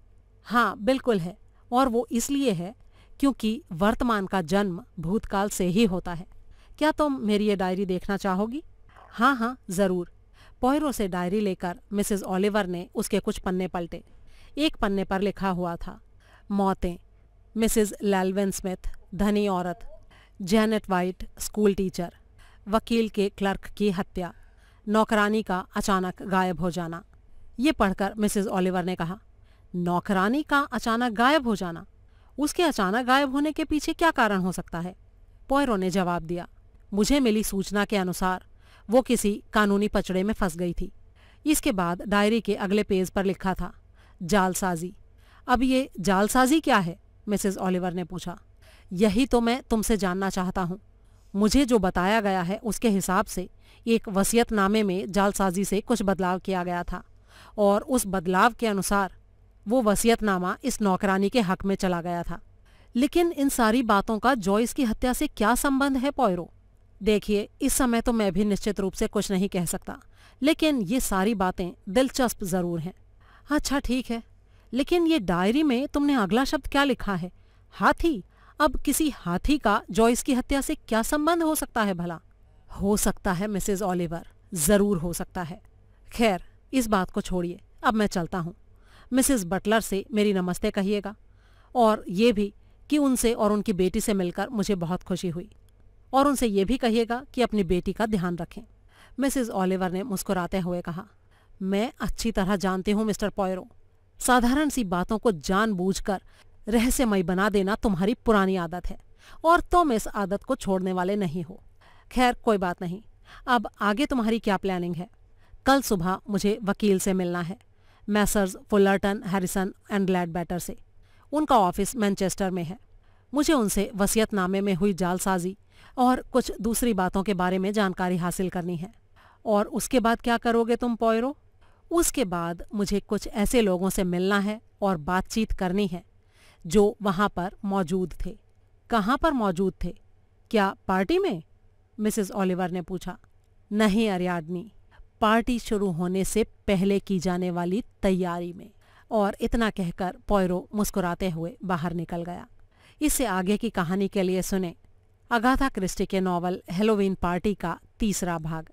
हाँ बिल्कुल है, और वो इसलिए है क्योंकि वर्तमान का जन्म भूतकाल से ही होता है। क्या तुम मेरी ये डायरी देखना चाहोगी? हाँ हाँ जरूर। पॉयरो से डायरी लेकर मिसेस ओलिवर ने उसके कुछ पन्ने पलटे। एक पन्ने पर लिखा हुआ था, मौतें, मिसेस लैल्विन स्मिथ धनी औरत, जैनेट वाइट स्कूल टीचर, वकील के क्लर्क की हत्या, नौकरानी का अचानक गायब हो जाना। ये पढ़कर मिसेस ओलिवर ने कहा, नौकरानी का अचानक गायब हो जाना? उसके अचानक गायब होने के पीछे क्या कारण हो सकता है? पॉयरो ने जवाब दिया, मुझे मिली सूचना के अनुसार वो किसी कानूनी पचड़े में फंस गई थी। इसके बाद डायरी के अगले पेज पर लिखा था, जालसाजी। अब ये जालसाजी क्या है? मिसेस ओलिवर ने पूछा। यही तो मैं तुमसे जानना चाहता हूँ। मुझे जो बताया गया है उसके हिसाब से एक वसीयतनामे में जालसाजी से कुछ बदलाव किया गया था और उस बदलाव के अनुसार वो वसीयतनामा इस नौकरानी के हक में चला गया था। लेकिन इन सारी बातों का जॉयस की हत्या से क्या संबंध है पॉयरो? देखिए, इस समय तो मैं भी निश्चित रूप से कुछ नहीं कह सकता, लेकिन ये सारी बातें दिलचस्प जरूर हैं। अच्छा ठीक है, लेकिन ये डायरी में तुमने अगला शब्द क्या लिखा है? हाथी। अब किसी हाथी का जॉयस की हत्या से क्या संबंध हो सकता है भला? हो सकता है मिसेस ओलिवर, जरूर हो सकता है। खैर, इस बात को छोड़िए, अब मैं चलता हूँ। मिसेस बटलर से मेरी नमस्ते कहिएगा, और ये भी कि उनसे और उनकी बेटी से मिलकर मुझे बहुत खुशी हुई, और उनसे ये भी कहिएगा कि अपनी बेटी का ध्यान रखें। मिसेस ओलिवर ने मुस्कुराते हुए कहा, मैं अच्छी तरह जानती हूँ मिस्टर पॉयरो, साधारण सी बातों को जानबूझकर रहस्यमय बना देना तुम्हारी पुरानी आदत है, और तुम इस आदत को छोड़ने वाले नहीं हो। खैर कोई बात नहीं। अब आगे तुम्हारी क्या प्लानिंग है? कल सुबह मुझे वकील से मिलना है, मैसर्स फुलरटन, हैरिसन एंड ग्लैडबैटर से। उनका ऑफिस मैनचेस्टर में है। मुझे उनसे वसीयतनामे में हुई जालसाजी और कुछ दूसरी बातों के बारे में जानकारी हासिल करनी है। और उसके बाद क्या करोगे तुम पॉयरो? उसके बाद मुझे कुछ ऐसे लोगों से मिलना है और बातचीत करनी है जो वहाँ पर मौजूद थे। कहाँ पर मौजूद थे? क्या पार्टी में? मिसेस ओलिवर ने पूछा। नहीं अरियाडनी, पार्टी शुरू होने से पहले की जाने वाली तैयारी में। और इतना कहकर पॉयरो मुस्कुराते हुए बाहर निकल गया। इससे आगे की कहानी के लिए सुने अगाथा क्रिस्टी के नॉवल हेलोवीन पार्टी का तीसरा भाग।